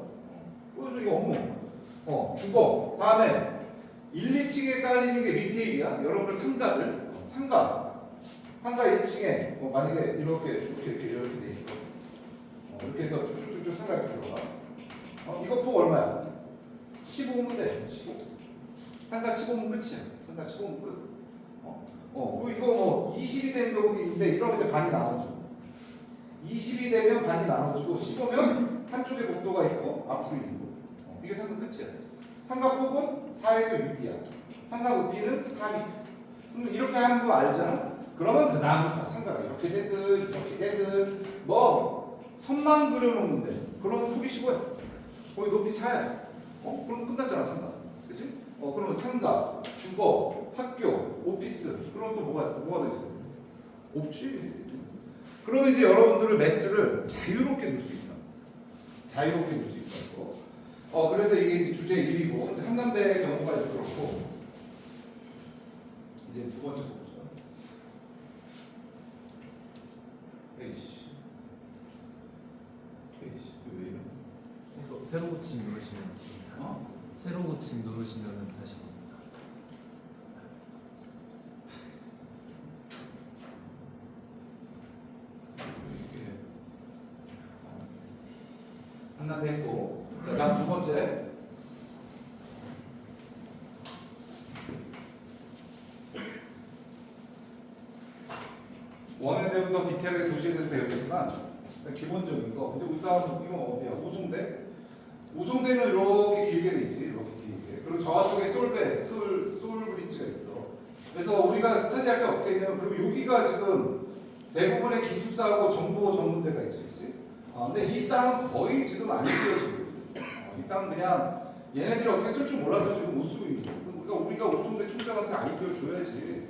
그래서 이거 업무. 주거. 다음에 1, 2층에 깔리는 게 리테일이야. 여러분들 상가들. 상가 1층에 만약에 이렇게 돼 있어. 이렇게 해서 쭉쭉쭉 상가 이렇게 들어가. 이거 폭 얼마야? 15면 돼. 15. 상가 15면 끝이야. 상가 15면 끝. 그리고 이거 뭐 20이 되는 경우도 있는데 이러면 이제 반이 나눠져. 20이 되면 반이 나눠지고 15면 한쪽에 복도가 있고 앞으로 있는 거. 이게 상가 끝이야. 상가 폭은 4에서 6이야. 상가 높이는 4m. 그럼 이렇게 하는 거 알잖아? 그러면 그 다음부터 상가가 이렇게 되든 뭐 선만 그려놓는데 그러면 폭이 15야. 거기 높이 4야. 그럼 끝났잖아 상가. 그치? 그러면 상가, 주거, 학교, 오피스 그럼 또 뭐가 더 있어? 없지. 그러면 이제 여러분들을 매스를 자유롭게 넣을 수 있다. 자유롭게 넣을 수 있다고. 그래서 이게 이제 주제 1이고 한남대 경우가 이제 그렇고 이제 두 번째 보자. 에이씨 왜 이래? 이거 새로 고침 누르시면 새로 고침 누르시면 다시 됩니다. 한남대 했고 자 다음 두 번째 원회 때부터 디테일하게 도시에 대해서 배웠겠지만 기본적인 거. 근데 우리가 이건 어디야? 우송대? 우송대는 이렇게 길게 돼 있지. 이렇게 길게. 그리고 저쪽에 솔 브릿지가 있어. 그래서 우리가 스터디할 때 어떻게 했냐면 그리고 여기가 지금 대부분의 기숙사하고 정보 전문대가 있지. 그치? 근데 이 땅은 거의 지금 안 쓰여지고 이 땅은 그냥 얘네들이 어떻게 쓸 줄 몰라서 지금 못 쓰고 있는 거야. 우리가 우송대 총장한테 아이디어를 줘야지.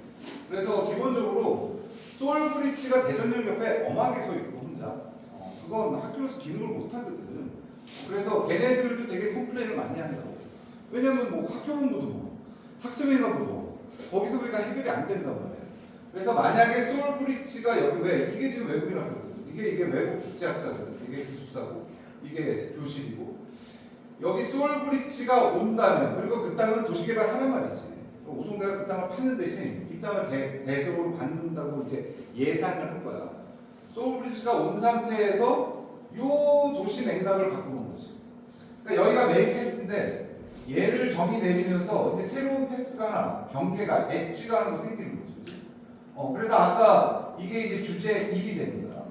그래서 기본적으로 솔 브릿지가 대전역 옆에 엄하게 서 있고 혼자 그건 학교에서 기능을 못 하거든. 그래서 걔네들도 되게 컴플레인을 많이 한다고. 왜냐면 뭐 학교본부도 뭐 학생회관도 뭐 거기서 그게 다 해결이 안 된단 말이에요. 그래서 만약에 소울브릿지가 여기 왜 이게 지금 외국이라고 그러거든요. 이게 외국 국제학사거든요. 이게 기숙사고 이게 교실이고 여기 소울브릿지가 온다면 그리고 그 땅은 도시개발 하란 말이지. 우송대가 그 땅을 파는 대신 이 땅을 대적으로 받는다고 이제 예상을 한 거야. 소울브릿지가 온 상태에서 요 도시 맥락을 바꾸는 거지. 그러니까 여기가 메인 패스인데 얘를 정의 내리면서 이제 새로운 패스가 경계가 엣지가 하나 생기는 거지. 그치? 그래서 아까 이게 이제 주제 1이 되는 거야.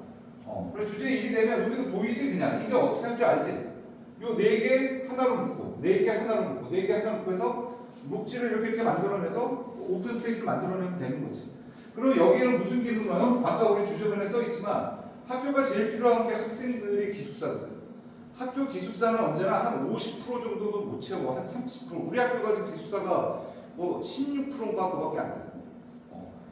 그래 주제 1이 되면 여기도 보이지 그냥 이제 어떻게 할 줄 알지? 요 4개 하나로 묶고 4개 하나로 묶고 4개 하나로 묶고 해서 녹지를 이렇게 마만들어내서 오픈 스페이스를 만들어내면 되는 거지. 그리고 여기는 무슨 기능이요? 아까 우리 주제문에 써 있지만 학교가 제일 필요한 게 학생들의 기숙사거든. 학교 기숙사는 언제나 한 50% 정도도 못 채워. 한 30%. 우리 학교가 지금 기숙사가 뭐 16%인가 그밖에 안 되거든.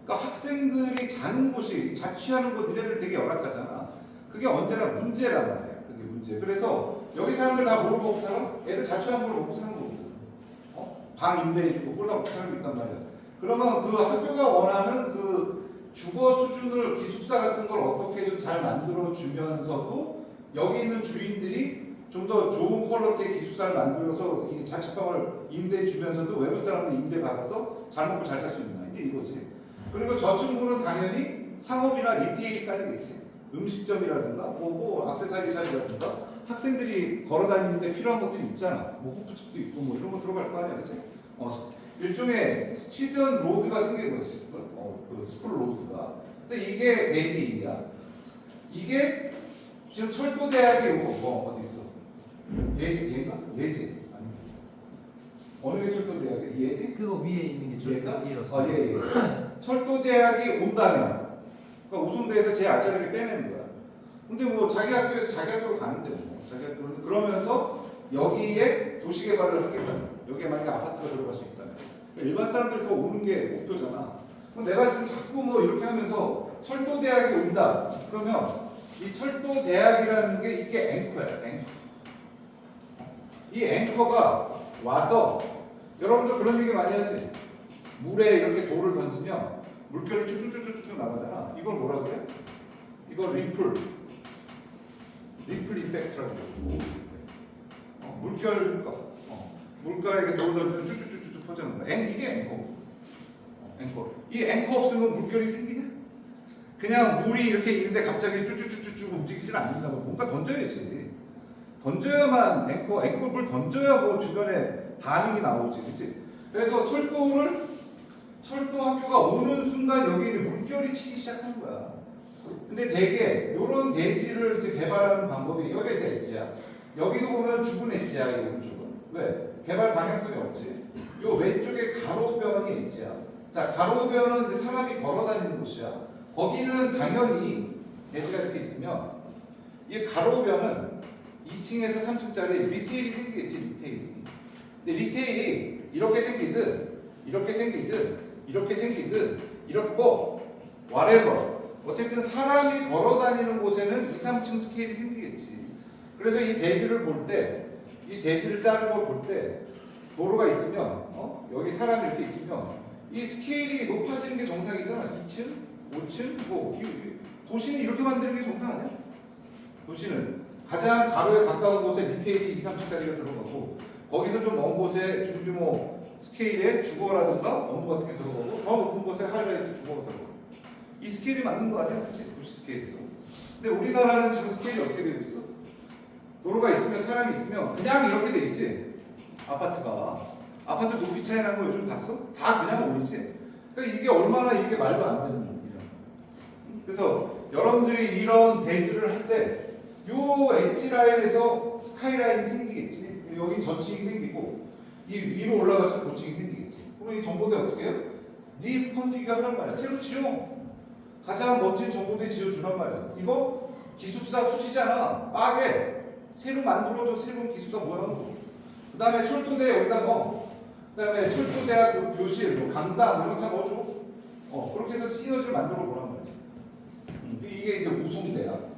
그러니까 학생들이 자는 곳이 자취하는 곳 니네들 되게 열악하잖아. 그게 언제나 문제란 말이야. 그게 문제. 그래서 여기 사람들 다 뭐를 먹고 살아? 애들 자취하는 걸 먹고 사는 거거든. 방 임대해주고 꼴라 먹고 살고 있단 말이야. 그러면 그 학교가 원하는 그 주거 수준을 기숙사 같은 걸 어떻게 좀 잘 만들어 주면서도 여기 있는 주인들이 좀 더 좋은 퀄리티의 기숙사를 만들어서 이 자취방을 임대해 주면서도 외부 사람들 임대 받아서 잘 먹고 잘 살 수 있나 이게 이거지. 그리고 저층부는 당연히 상업이나 리테일이 깔리겠지. 음식점이라든가 뭐 액세서리샵이라든가 학생들이 걸어 다니는데 필요한 것들이 있잖아. 뭐 호프집도 있고 뭐 이런 거 들어갈 거 아니야, 그치? 일종의 스튜던 로드가 생긴 거지. 그 스쿨 로드가. 그래서 이게 베이지 1이야. 이게 지금 철도대학이 뭐 어디 있어? 얘인가? 얘지? 아니. 어느 게 철도대학이야? 얘지? 그거 위에 있는 게 얘가? 얘였어. 예. 철도대학이 온다면 그러니까 우송대에서 제일 알짜배기 빼내는 거야. 근데 뭐 자기 학교에서 자기 학교로 가는데 뭐 자기 학교로 그러면서 여기에 도시개발을 하겠다면 여기에 만약에 아파트가 들어갈 수 있다면 그러니까 일반 사람들이 더 오는 게 목표잖아. 그럼 내가 지금 자꾸 뭐 이렇게 하면서 철도대학이 온다. 그러면 이 철도대학이라는 게 이게 앵커야. 앵커. 이 앵커가 와서 여러분들 그런 얘기 많이 하지. 물에 이렇게 돌을 던지면 물결이 쭉쭉쭉쭉 나가잖아. 이걸 뭐라 그래? 이거 리플 이펙트라고 그러고 물결 효과. 물가에 돌을 던지면 쭉쭉쭉쭉 퍼지는 거야. 이게 앵커. 이 앵커 없으면 물결이 생기냐? 그냥 물이 이렇게 있는데 갑자기 쭉쭉쭉쭉 움직이질 않는다고. 뭔가 던져야지. 던져야만 앵커를 뭘 던져야 뭐 주변에 반응이 나오지, 그치? 그래서 철도 학교가 오는 순간 여기 이제 물결이 치기 시작한 거야. 근데 대개 이런 대지를 이제 개발하는 방법이 여기가 이제 엣지야. 여기도 보면 죽은 엣지야, 이 오른쪽은. 왜? 개발 방향성이 없지. 요 왼쪽에 가로변이 엣지야. 자, 가로변은 이제 사람이 걸어 다니는 곳이야. 거기는 당연히 엣지가 이렇게 있으면 이 가로변은 2층에서 3층짜리 리테일이 생기겠지, 리테일이. 근데 리테일이 이렇게 생기든 이렇게 뭐 whatever 어쨌든 사람이 걸어 다니는 곳에는 2, 3층 스케일이 생기겠지. 그래서 이 대지를 볼 때, 이 대지를 짜는 걸 볼 때 도로가 있으면 여기 사람이 이렇게 있으면 이 스케일이 높아지는 게 정상이잖아. 2층, 5층 뭐 도시는 이렇게 만드는 게 정상 아니야? 도시는 가장 가로에 가까운 곳에 리테일이 2, 3층짜리가 들어가고 거기서 좀 먼 곳에 중규모 스케일의 주거라든가 업무 같은 게 들어가고 더 높은 곳에 하이라이트 주거가 들어가고 이 스케일이 맞는 거 아니야? 그치? 도시 스케일에서. 근데 우리나라는 지금 스케일이 어떻게 되고 있어? 도로가 있으면 사람이 있으면 그냥 이렇게 돼 있지. 아파트 높이 차이 나는 거 요즘 봤어? 다 그냥 올리지. 그러니까 이게 얼마나 이게 말도 안 되는 일이야. 그래서 여러분들이 이런 대지를 할 때 요 엣지 라인에서 스카이라인이 생기겠지. 여기 전층이 생기고 이 위로 올라가서 고층이 생기겠지. 그럼 이 정보대 어떻게 해요? 리컨피그 하란 말이야. 새로 지어. 가장 멋진 정보대 지어주란 말이야. 이거 기숙사 후지잖아. 빠게 새로 만들어줘. 새로운 기숙사 모양으로. 그 다음에 철도대 여기다 넣어. 그 다음에 철도대학 교실, 뭐 강당 이런 거 다 넣어줘. 그렇게 해서 시너지를 만들어 보란 말이야. 이게 이제 우송대야.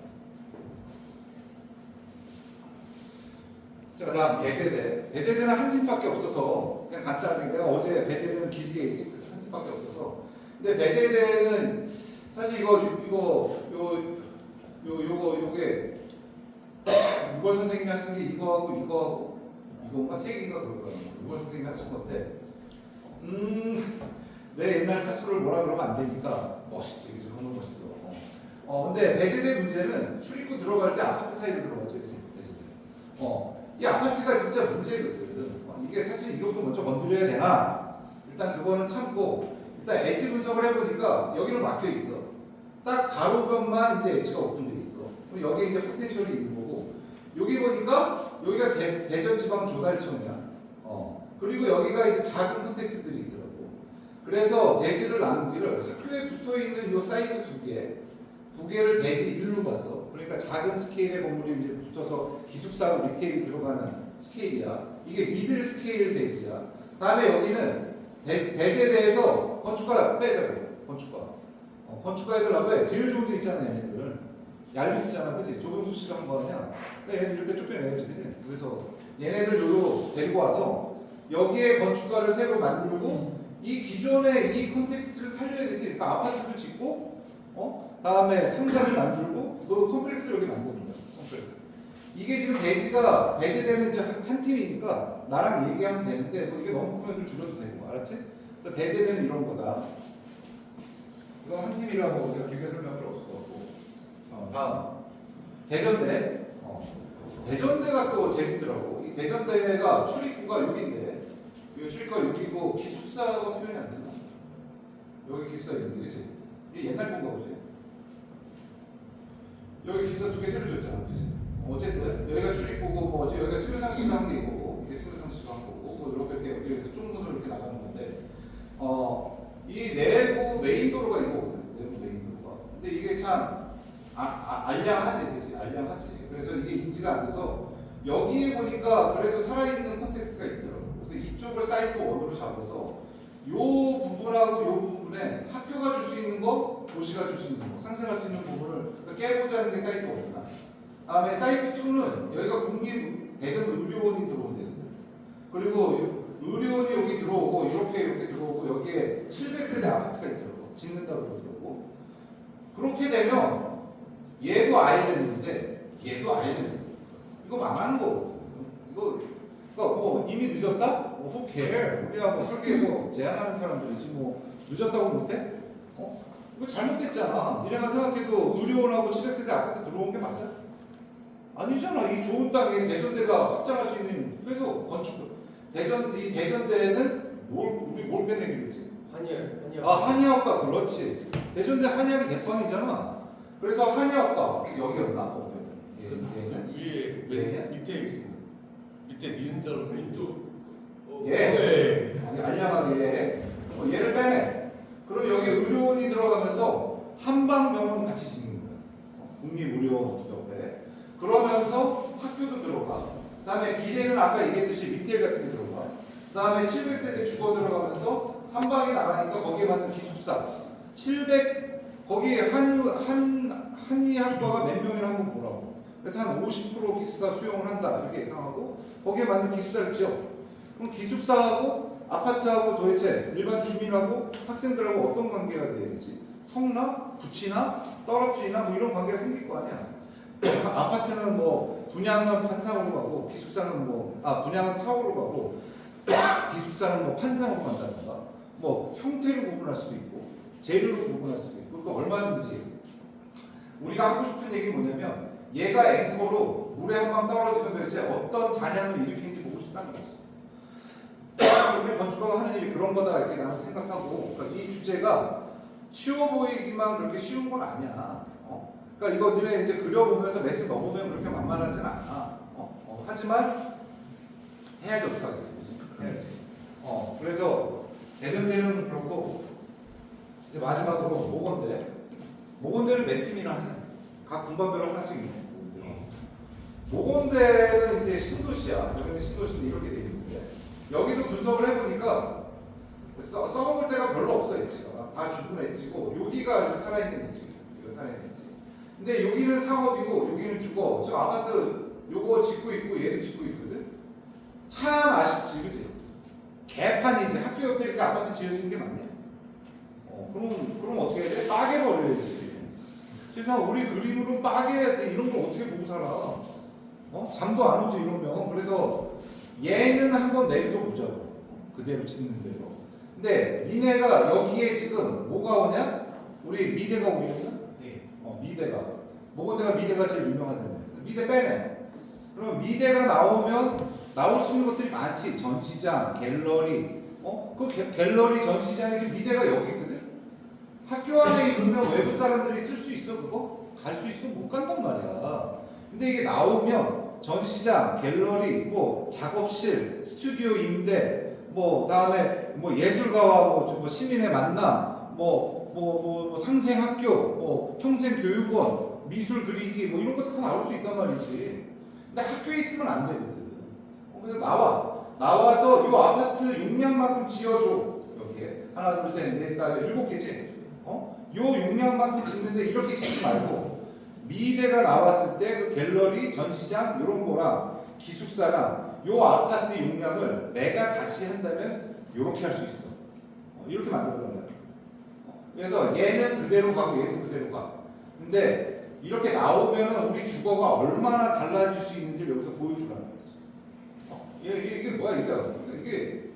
자, 그다음 배제대. 배제대는 한 팀밖에 없어서 그냥 간단하게 내가 어제 배제대는 길게 얘기했거든. 한 팀밖에 없어서. 근데 배제대는 사실 요게 6월 선생님이 하신 게 이거하고 이건가 세 개인가 그럴 거야. 6월 선생님이 하신 건데 내 옛날 사수를 뭐라 그러면 안 되니까 멋있지, 그죠? 너무 멋있어. 근데 배제대 문제는 출입구 들어갈 때 아파트 사이로 들어가죠, 그지? 배제대. 이 아파트가 진짜 문제거든. 이게 사실 이것도 먼저 건드려야 되나? 일단 그거는 참고 일단 엣지 분석을 해보니까 여기는 막혀 있어. 딱 가로변만 이제 엣지가 오픈돼 있어. 그럼 여기 이제 포텐셜이 있는 거고, 여기 보니까 여기가 대전지방조달청이야. 그리고 여기가 이제 작은 컨텍스트들이 있더라고. 그래서 대지를 나누기를 학교에 붙어 있는 이 사이트 두 개를 대지 1로 봤어. 그러니까 작은 스케일의 건물이 이제 붙어서 기숙사 리테일이 들어가는 스케일이야. 이게 미들 스케일 대지야. 다음에 여기는 배제대에서 건축가 빼자고. 건축가 애들 나왜 제일 좋은 데 있잖아, 얘네들. 얄밉잖아, 그지? 조경수 씨가 한 거 아니야? 그러니까 얘네들 이럴 때 쫓겨내야지, 그지? 그래서 얘네들 요로 데리고 와서 여기에 건축가를 새로 만들고 이 기존의 이 컨텍스트를 살려야 되지. 그러니까 아파트도 짓고, 다음에 상가를 만들고, 또 컴플렉스를 여기 만드는 거야. 컴플렉스. 이게 지금 대지가 배제되는 이제 한 팀이니까 나랑 얘기하면 되는데 뭐 이게 너무 크면 좀 줄여도 되고, 알았지? 그래서 배제되는 이런 거다. 이거 한 팀이라고 우리가 길게 설명할 필요 없을 것 같고. 다음 대전대. 대전대가 또 재밌더라고. 이 대전대가 출입구가 여기인데, 이 출입구가 여기고 기숙사가 표현이 안 된다. 여기 기숙사 있는데, 그치? 이게 옛날 건가 보지? 여기 기숙사 2개 새로 줬잖아, 그치? 어쨌든 여기가 출입구고, 뭐 여기가 수료상 씨가 한 게 있고, 이게 수료상 씨가 한 거고, 뭐 이렇게 여기서 쪽문으로 이렇게 나가는 건데, 이 내부 메인 도로가 이거거든. 내부 메인 도로가. 근데 이게 참 알량하지, 그치? 알량하지. 그래서 이게 인지가 안 돼서 여기에 보니까 그래도 살아있는 컨텍스트가 있더라고. 그래서 이쪽을 사이트 1으로 잡아서 요 부분하고 요 부분에 학교가 줄 수 있는 거, 도시가 줄 수 있는 거, 상생할 수 있는 부분을 깨보자는 게 사이트 1이다. 다음에 사이트 2는 여기가 국립 대전 의료원이 들어온 데거든. 그리고 의료원이 여기 들어오고 이렇게 들어오고 여기에 700세대 아파트가 있더라고. 짓는다고 그러더라고. 그렇게 되면 얘도 아일랜드인데 얘도 아일랜드. 이거 망하는 거거든. 이거 그러니까 뭐 이미 늦었다? 뭐 who care? 우리가 뭐 설계해서 제안하는 사람들이지 뭐 늦었다고 못해? 이거 잘못됐잖아. 니네가 생각해도 의료원하고 700세대 아파트 들어온 게 맞아? 아니잖아. 이 좋은 땅에 대전대가 확장할 수 있는 그래서 건축 이 대전대는 우리 뭘 빼내기로 했지? 한의학. 한의학과 그렇지. 대전대 한의학이 대빵이잖아. 그래서 한의학과 여기였나? 위에 얘냐? 밑에 있습니다. 밑에 니은자로 왼쪽. 예. 알량하게 얘를 빼내. 그럼 여기 의료원이 들어가면서 한방병원 같이 짓는 거야. 국립의료원 옆에. 그러면서 학교도 들어가. 그 다음에 비례는 아까 얘기했듯이 리테일 같은 게 들어가. 그 다음에 700세대 주거 들어가면서 한 방에 나가니까 거기에 맞는 기숙사. 700, 거기 한의학과가 몇 명이나 한번 보라고. 그래서 한 50% 기숙사 수용을 한다. 이렇게 예상하고 거기에 맞는 기숙사를 지어. 그럼 기숙사하고 아파트하고 도대체 일반 주민하고 학생들하고 어떤 관계가 돼야 되지? 성나? 붙이나? 떨어뜨리나? 뭐 이런 관계가 생길 거 아니야. 아파트는 뭐 분양은 판상으로 가고 기숙사는 분양은 타워로 가고 기숙사는 뭐 판상으로 간다든가 뭐 형태로 구분할 수도 있고 재료로 구분할 수도 있고 그거 얼마든지 우리가 하고 싶은 얘기 뭐냐면 얘가 앵커로 물에 한 방 떨어지면 도대체 어떤 잔향을 일으키는지 보고 싶다는 거지. 우리 건축가가 하는 일이 그런 거다 이렇게 나는 생각하고 그러니까 이 주제가 쉬워 보이지만 그렇게 쉬운 건 아니야. 그러니까 이거 너네 이제 그려보면서 레슨 넣어보면 그렇게 만만하진 않아. 하지만 해야지 어떡하겠어. 해야지. 그래서 대전대는 그렇고 이제 마지막으로 모건대. 모건대를 몇 팀이나 하냐? 각 분반별로 하나씩 있네. 모건대는 이제 신도시야. 여기는 신도시인데 이렇게 돼 있는데 여기도 분석을 해보니까 써먹을 데가 별로 없어 엣지가. 다 죽은 엣지고 여기가 살아있는 엣지. 이거 살아있는 엣지. 근데 여기는 상업이고 여기는 주거. 저 아파트 요거 짓고 있고 얘도 짓고 있거든. 참 아쉽지, 그치? 개판이 이제 학교 옆에 이렇게 아파트 지어지는 게 맞냐? 그럼 어떻게 해야 돼? 빠개버려야지. 세상 우리 그림으로는 빠개야지. 이런 걸 어떻게 보고 살아? 잠도 안 오지 이러면. 그래서 얘는 한번 내비둬 보자고. 그대로 짓는 대로. 근데 니네가 여기에 지금 뭐가 오냐? 우리 미대가 오겠나? 네. 미대가. 뭐가 미대가 제일 유명하던데. 미대 빼네. 그럼 미대가 나오면 나올 수 있는 것들이 많지. 전시장, 갤러리. 그 갤러리 전시장에서 미대가 여기 있거든. 학교 안에 있으면 외부 사람들이 쓸 수 있어 그거? 갈 수 있어? 못 간단 말이야. 근데 이게 나오면 전시장, 갤러리, 뭐 작업실, 스튜디오 임대, 뭐 다음에 뭐 예술가와 뭐 시민의 만남, 뭐 상생학교, 뭐 평생교육원, 미술 그리기 뭐 이런 것도 다 나올 수 있단 말이지. 근데 학교에 있으면 안 되거든. 그래서 나와서 요 아파트 용량만큼 지어줘. 여기에 하나 둘셋넷 다섯 일곱 개지. 요 용량만큼 짓는데 이렇게 짓지 말고 미대가 나왔을 때 그 갤러리, 전시장 이런 거랑 기숙사랑 요 아파트 용량을 내가 다시 한다면 이렇게 할 수 있어. 이렇게 만들어달라. 그래서 얘는 그대로 가고 얘도 그대로 가. 근데 이렇게 나오면은 우리 주거가 얼마나 달라질 수 있는지 여기서 보여주라는 거지. 이게 뭐야 이게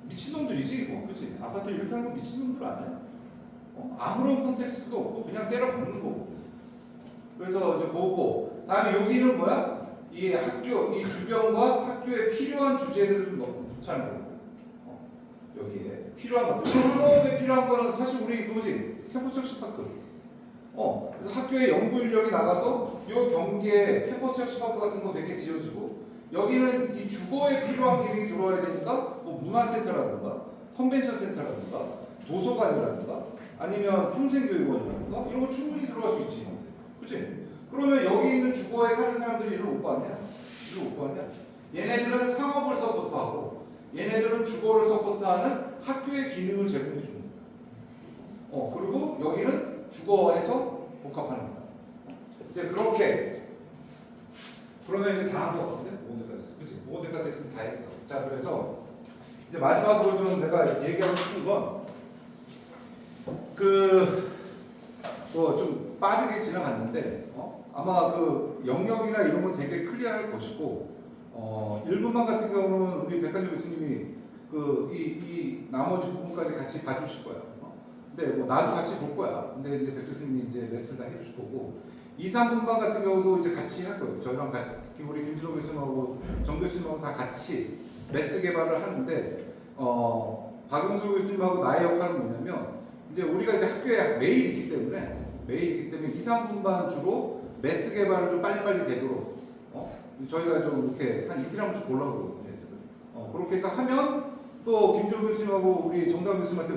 미친놈들이지 이거, 그렇지? 아파트 이렇게 하는 거 미친놈들 아니야? 아무런 컨텍스트도 없고 그냥 때려 박는 거거든. 그래서 이제 보고 다음에 여기는 뭐야? 이 학교, 이 주변과 학교에 필요한 주제들을 좀 넣자는 거고. 여기에 필요한 것들. 수업에 필요한 거는 사실 우리 그거지. 캠퍼스 혁신파크. 그래서 학교에 연구 인력이 나가서 요 경계에 캠퍼스 혁신파크 같은 거 몇 개 지어지고, 여기는 이 주거에 필요한 기능이 들어와야 되니까 뭐 문화센터라든가 컨벤션 센터라든가 도서관이라든가 아니면 평생교육원이라든가 이런 거 충분히 들어갈 수 있지. 그치? 그러면 여기 있는 주거에 사는 사람들이 이리로 올 거 아니야? 이리로 올 거 아니야? 얘네들은 상업을 서포트하고 얘네들은 주거를 서포트하는 학교의 기능을 제공해 주는 거야. 그리고 여기는 주거에서 복합하는 거야. 이제 그렇게 그러면 이제 다 한 거 같은데? 5대까지 했어. 그치? 5대까지 했으면 다 했어. 자, 그래서 이제 마지막으로 좀 내가 얘기하고 싶은 건 좀 빠르게 지나갔는데 아마 그 영역이나 이런 건 되게 클리어할 것이고 1분만 같은 경우는 우리 백한재 교수님이 이 나머지 부분까지 같이 봐주실 거야. 근데 뭐 나도 같이 볼 거야. 근데 이제 백 교수님이 이제 레슨 다 해주실 거고 2, 3분만 같은 경우도 이제 같이 할 거예요. 저희랑 같이 우리 김진호 교수님하고 정 교수님하고 다 같이 레슨 개발을 하는데 박영수 교수님하고 나의 역할은 뭐냐면 이제 우리가 이제 학교에 매일 있기 때문에 2, 3분만 주로 매스 개발을 좀 빨리빨리 되도록 저희가 좀 이렇게 한 이틀 한 번씩 보려고 그러거든요. 그렇게 해서 하면 또 김종 교수님하고 우리 정다은 교수님한테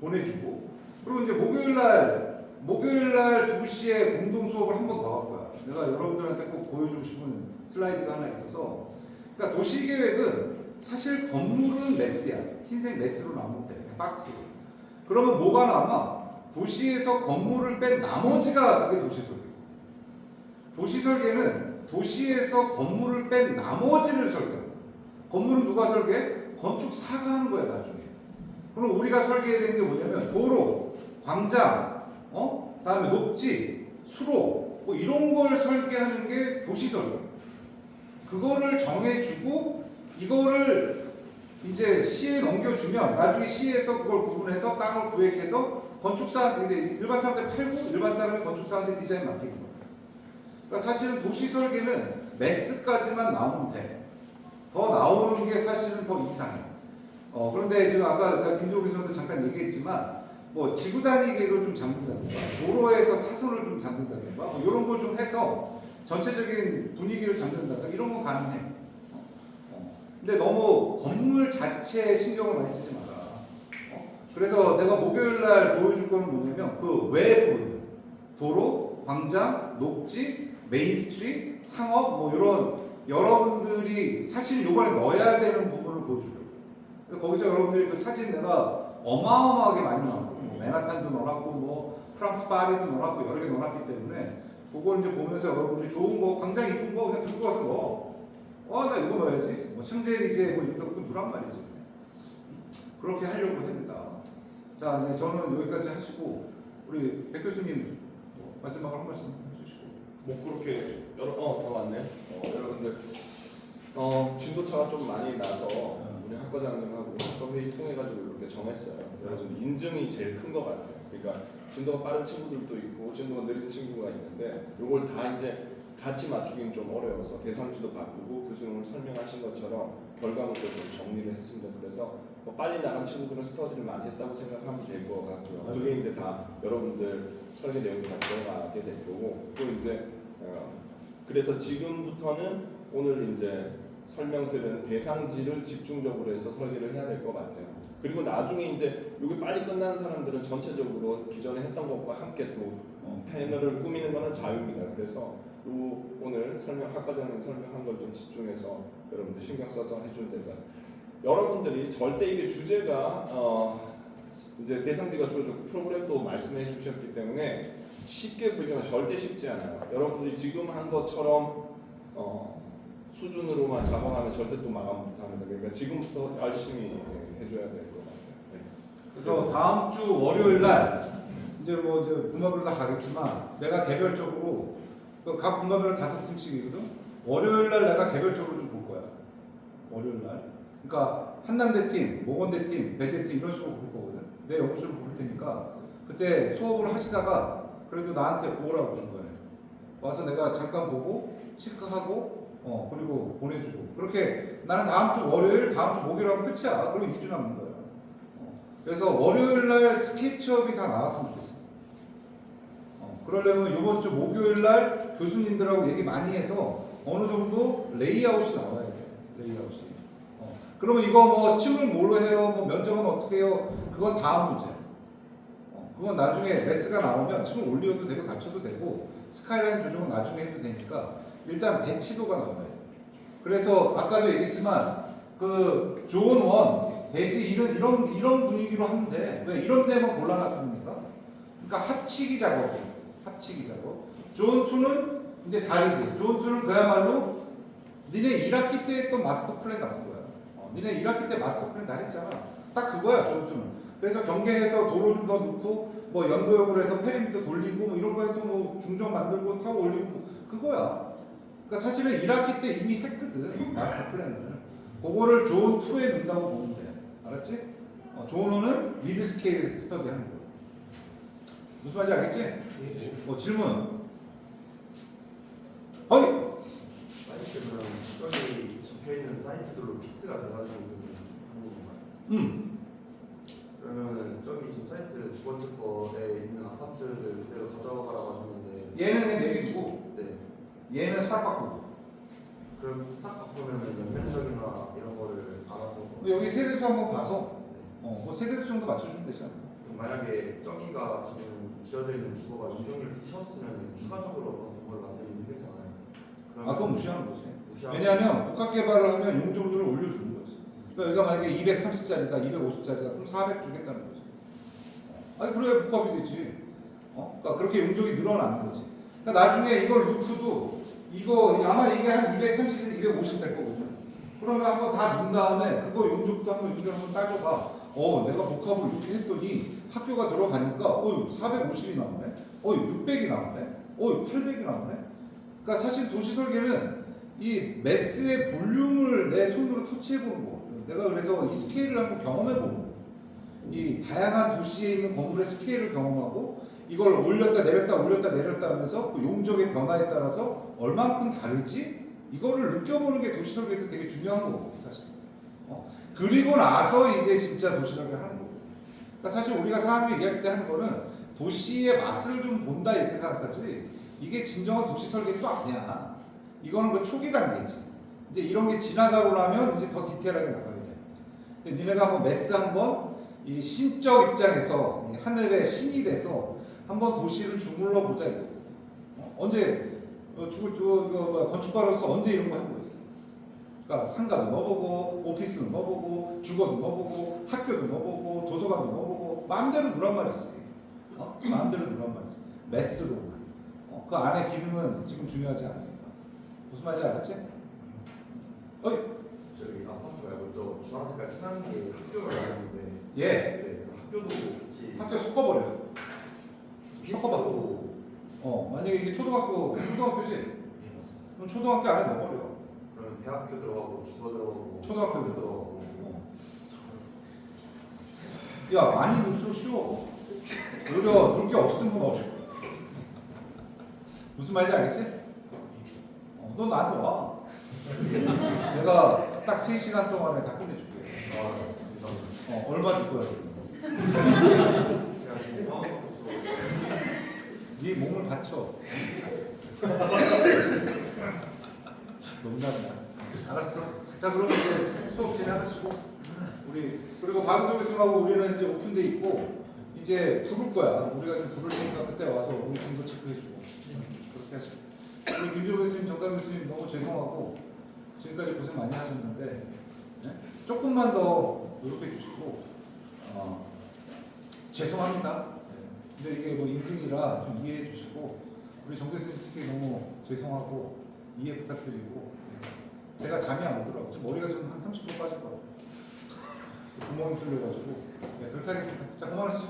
보내주고, 그리고 이제 목요일 날 2시에 공동 수업을 한 번 더 할 거야. 내가 여러분들한테 꼭 보여주고 싶은 슬라이드가 하나 있어서, 그러니까 도시계획은 사실 건물은 매스야. 흰색 매스로 나오면 돼. 박스로. 그러면 뭐가 남아? 도시에서 건물을 뺀 나머지가 그게 도시설계고, 도시설계는 도시에서 건물을 뺀 나머지를 설계하고, 건물은 누가 설계해? 건축사가 하는 거야 나중에. 그럼 우리가 설계해야 되는 게 뭐냐면 도로, 광장, 다음에 녹지, 수로 뭐 이런 걸 설계하는 게 도시설계. 그거를 정해주고 이거를 이제 시에 넘겨주면 나중에 시에서 그걸 구분해서 땅을 구획해서 건축사한테 일반 사람한테 팔고 일반 사람이 건축사한테 디자인 맡기는 거야. 그러니까 사실은 도시 설계는 매스까지만 나오면 돼. 더 나오는 게 사실은 더 이상해. 그런데 지금 아까 내가 김종우 교수님도 잠깐 얘기했지만 뭐 지구 단위 계획을 좀 잡는다든가 도로에서 사선을 좀 잡는다든가 뭐 이런 걸 좀 해서 전체적인 분위기를 잡는다든가 이런 건 가능해. 근데 너무 건물 자체에 신경을 많이 쓰지 마라. 그래서 내가 목요일 날 보여줄 거는 뭐냐면 그 외의 부분들, 도로, 광장, 녹지, 메인스트리트, 상업 뭐 이런 여러분들이 사실 이번에 넣어야 되는 부분을 보여주려고. 거기서 여러분들이 그 사진 내가 어마어마하게 많이 넣었고 뭐 맨하탄도 넣어놨고 뭐 프랑스 파리도 넣어놨고 여러 개 넣어놨기 때문에 그거 이제 보면서 여러분들이 좋은 거, 광장 이쁜 거 그냥 들고 와서 넣어. 나 이거 넣어야지. 뭐 샹젤리제 뭐 이런 거 누란 말이지. 그렇게 하려고 합니다. 자, 이제 저는 여기까지 하시고 우리 백 교수님 마지막으로 한 말씀 해주시고. 뭐 그렇게 다 왔네. 여러분들 진도차가 좀 많이 나서 우리 학과장님하고 학과 회의 통해 가지고 이렇게 정했어요. 그래가지고 인증이 제일 큰 것 같아요. 그러니까 진도가 빠른 친구들도 있고 진도가 느린 친구가 있는데 이걸 다 이제 같이 맞추기는 좀 어려워서 대상지도 바꾸고 교수님을 설명하신 것처럼 결과물도 좀 정리를 했습니다. 그래서 뭐 빨리 나간 친구들은 스터디를 많이 했다고 생각하면 될 것 같고요. 그게 이제 다 여러분들 설계 내용이 다 들어가게 될 거고 또 이제 그래서 지금부터는 오늘 이제 설명드린 대상지를 집중적으로 해서 설계를 해야 될 것 같아요. 그리고 나중에 이제 여기 빨리 끝난 사람들은 전체적으로 기존에 했던 것과 함께 또 패널을 꾸미는 거는 자유입니다. 그래서 오늘 학과장님 설명한 걸 좀 집중해서 여러분들 신경 써서 해주면 될 것 같아요. 여러분들이 절대 이게 주제가 이제 대상지가 주어졌고 프로그램도 말씀해 주셨기 때문에 쉽게 보이지만 절대 쉽지 않아요. 여러분들이 지금 한 것처럼 수준으로만 작업하면 절대 또 마감 못합니다. 그러니까 지금부터 열심히 해줘야 될 것 같아요. 네. 그래서 다음 주 월요일 날 이제 뭐 이제 분마별로 다 가겠지만 내가 개별적으로 각 분마별로 5팀씩이거든. 월요일 날 내가 개별적으로 좀 볼 거야. 월요일 날. 그러니까 한남대 팀, 모건대 팀, 배대 팀 이런 식으로 부를 거거든. 내 연구실로 부를 테니까 그때 수업을 하시다가 그래도 나한테 오라고 준 거예요. 와서 내가 잠깐 보고 체크하고 그리고 보내주고 그렇게 나는 다음 주 월요일, 다음 주 목요일 하면 끝이야. 그리고 2주 남는 거야. 그래서 월요일 날 스케치업이 다 나왔으면 좋겠어. 그러려면 이번 주 목요일 날 교수님들하고 얘기 많이 해서 어느 정도 레이아웃이 나와야 돼. 레이아웃이. 그러면 이거 뭐 층을 뭘로 해요? 뭐 면적은 어떻게 해요? 그건 다음 문제. 그건 나중에 레스가 나오면 층을 올려도 되고 낮춰도 되고 스카이라인 조정은 나중에 해도 되니까 일단 배치도가 나와야 돼. 그래서 아까도 얘기했지만 그 존 1, 배지 이런 분위기로 하면 돼. 왜 이런 데만 골라놨습니까? 그러니까 합치기 작업이에요. 합치기 작업. 존 2는 이제 다르지. 존 2는 그야말로 니네 1학기 때 했던 마스터 플랜 같은 거야. 니네 1학기 때 마스터 플랜 다 했잖아. 딱 그거야, 존 2는. 그래서 경계해서 도로 좀 더 넣고 뭐 연도역으로 해서 페리미터 돌리고 뭐 이런 거 해서 뭐 중정 만들고 타고 올리고 그거야. 그러니까 사실은 1학기 때 이미 했거든. 마스터 플랜을. 그거를 존 2에 넣는다고 보면 돼. 알았지? 존 1은 미드 스케일 스터디 하는 거야. 무슨 말인지 알겠지? 질문. 어이! 사이트는 저기 적혀있는 사이트들로 픽스가 돼가지고 하는 건가요? 그러면은 저기 지금 사이트 두 번째 거에 있는 아파트들 그대로 가져가라고 하셨는데 얘는 그냥 내비두고 네. 얘는 싹 바꾸고 그럼 싹 바꾸면은 연면적이나 이런 거를 알아서 여기 세대수 한번 봐서 뭐 세대수 정도 맞춰주면 되지 않나? 그럼 만약에 저기가 지금 지어져 있는 주거가 이종일 채웠으면 추가적으로 어떤 건물 만들기 힘들잖아요. 그건 무시하는 거지. 무시하고 왜냐하면 복합 개발을 하면 용적률을 올려주는 거지. 그러니까 여기가 만약에 230짜리다, 250짜리다, 그럼 400 주겠다는 거지. 아니 그래야 복합이 되지. 그러니까 그렇게 용적이 늘어나는 거지. 그러니까 나중에 이걸 루프도 이거 아마 이게 한 230에서 250 될 거거든. 그러면 한번 다 넣은 다음에 그거 용적도 한번 이걸 한번 따져봐. 내가 복합을 이렇게 했더니 학교가 들어가니까 450이 나오네. 600이 나오네. 800이 나오네. 그러니까 사실 도시 설계는 이 매스의 볼륨을 내 손으로 터치해보는 거거든. 내가 그래서 이 스케일을 한번 경험해보는 거야. 이 다양한 도시에 있는 건물의 스케일을 경험하고 이걸 올렸다 내렸다 하면서 그 용적의 변화에 따라서 얼만큼 다르지? 이거를 느껴보는 게 도시 설계에서 되게 중요한 거거든 사실. 그리고 나서 이제 진짜 도시 설계를 하는 거고. 그러니까 사실 우리가 사람이 얘기할 때 하는 거는 도시의 맛을 좀 본다 이렇게 생각하지 이게 진정한 도시 설계도 아니야. 이거는 그 초기 단계지. 이제 이런 게 지나가고 나면 이제 더 디테일하게 나가게 돼. 근데 니네가 한번 매스 한번 이 신적 입장에서 이 하늘의 신이 돼서 한번 도시를 주물러 보자 이거. 언제 건축가로서 언제 이런 거 해보겠어? 그러니까 상가도 넣어보고 오피스도 넣어보고 주거도 넣어보고 학교도 넣어보고 도서관도 넣어보고 마음대로 누란 말이지. 마음대로 누란 말이지. 매스로. 그 안에 기능은 지금 중요하지 않으니까. 무슨 말인지 알았지? 어이, 저기 아파트 말고 저 주황 색깔 친한 게 학교를 나왔는데 예, 네, 학교도 같이 학교 섞어버려. 필수로 만약에 이게 초등학교지? 그럼 초등학교 안에 넣어버려. 그러면 대학교 들어가고 주거 들어가고 초등학교 들어가고 야, 많이 넣을수록 쉬워. 오히려 넣을 게 없으면 어려워. 무슨 말인지 알겠지? 너 나한테 와. 내가 딱 3시간 동안에 다 끝내줄게. 감사합니다. 얼마 줄 거야? 제가 지금 상황이 없어서 네 몸을 바쳐. 농담이야. 알았어. 자, 그럼 이제 수업 진행하시고 우리 그리고 방송 교수님하고 우리는 이제 오픈돼 있고 이제 부를 거야. 우리가 좀 부를 테니까 그때 와서 우리 팀도 체크해주고 그렇게 하시고. 우리 김준호 교수님, 정담 교수님 너무 죄송하고 지금까지 고생 많이 하셨는데 네? 조금만 더 노력해 주시고 죄송합니다. 근데 이게 뭐 인증이라 좀 이해해 주시고 우리 정 교수님 특히 너무 죄송하고 이해 부탁드리고 제가 잠이 안 오더라고요. 지금 머리가 좀 한 30분 빠진 것 같아요. 구멍이 뚫려가지고 네, 그렇게 하겠습니다. 자, 그만하시죠.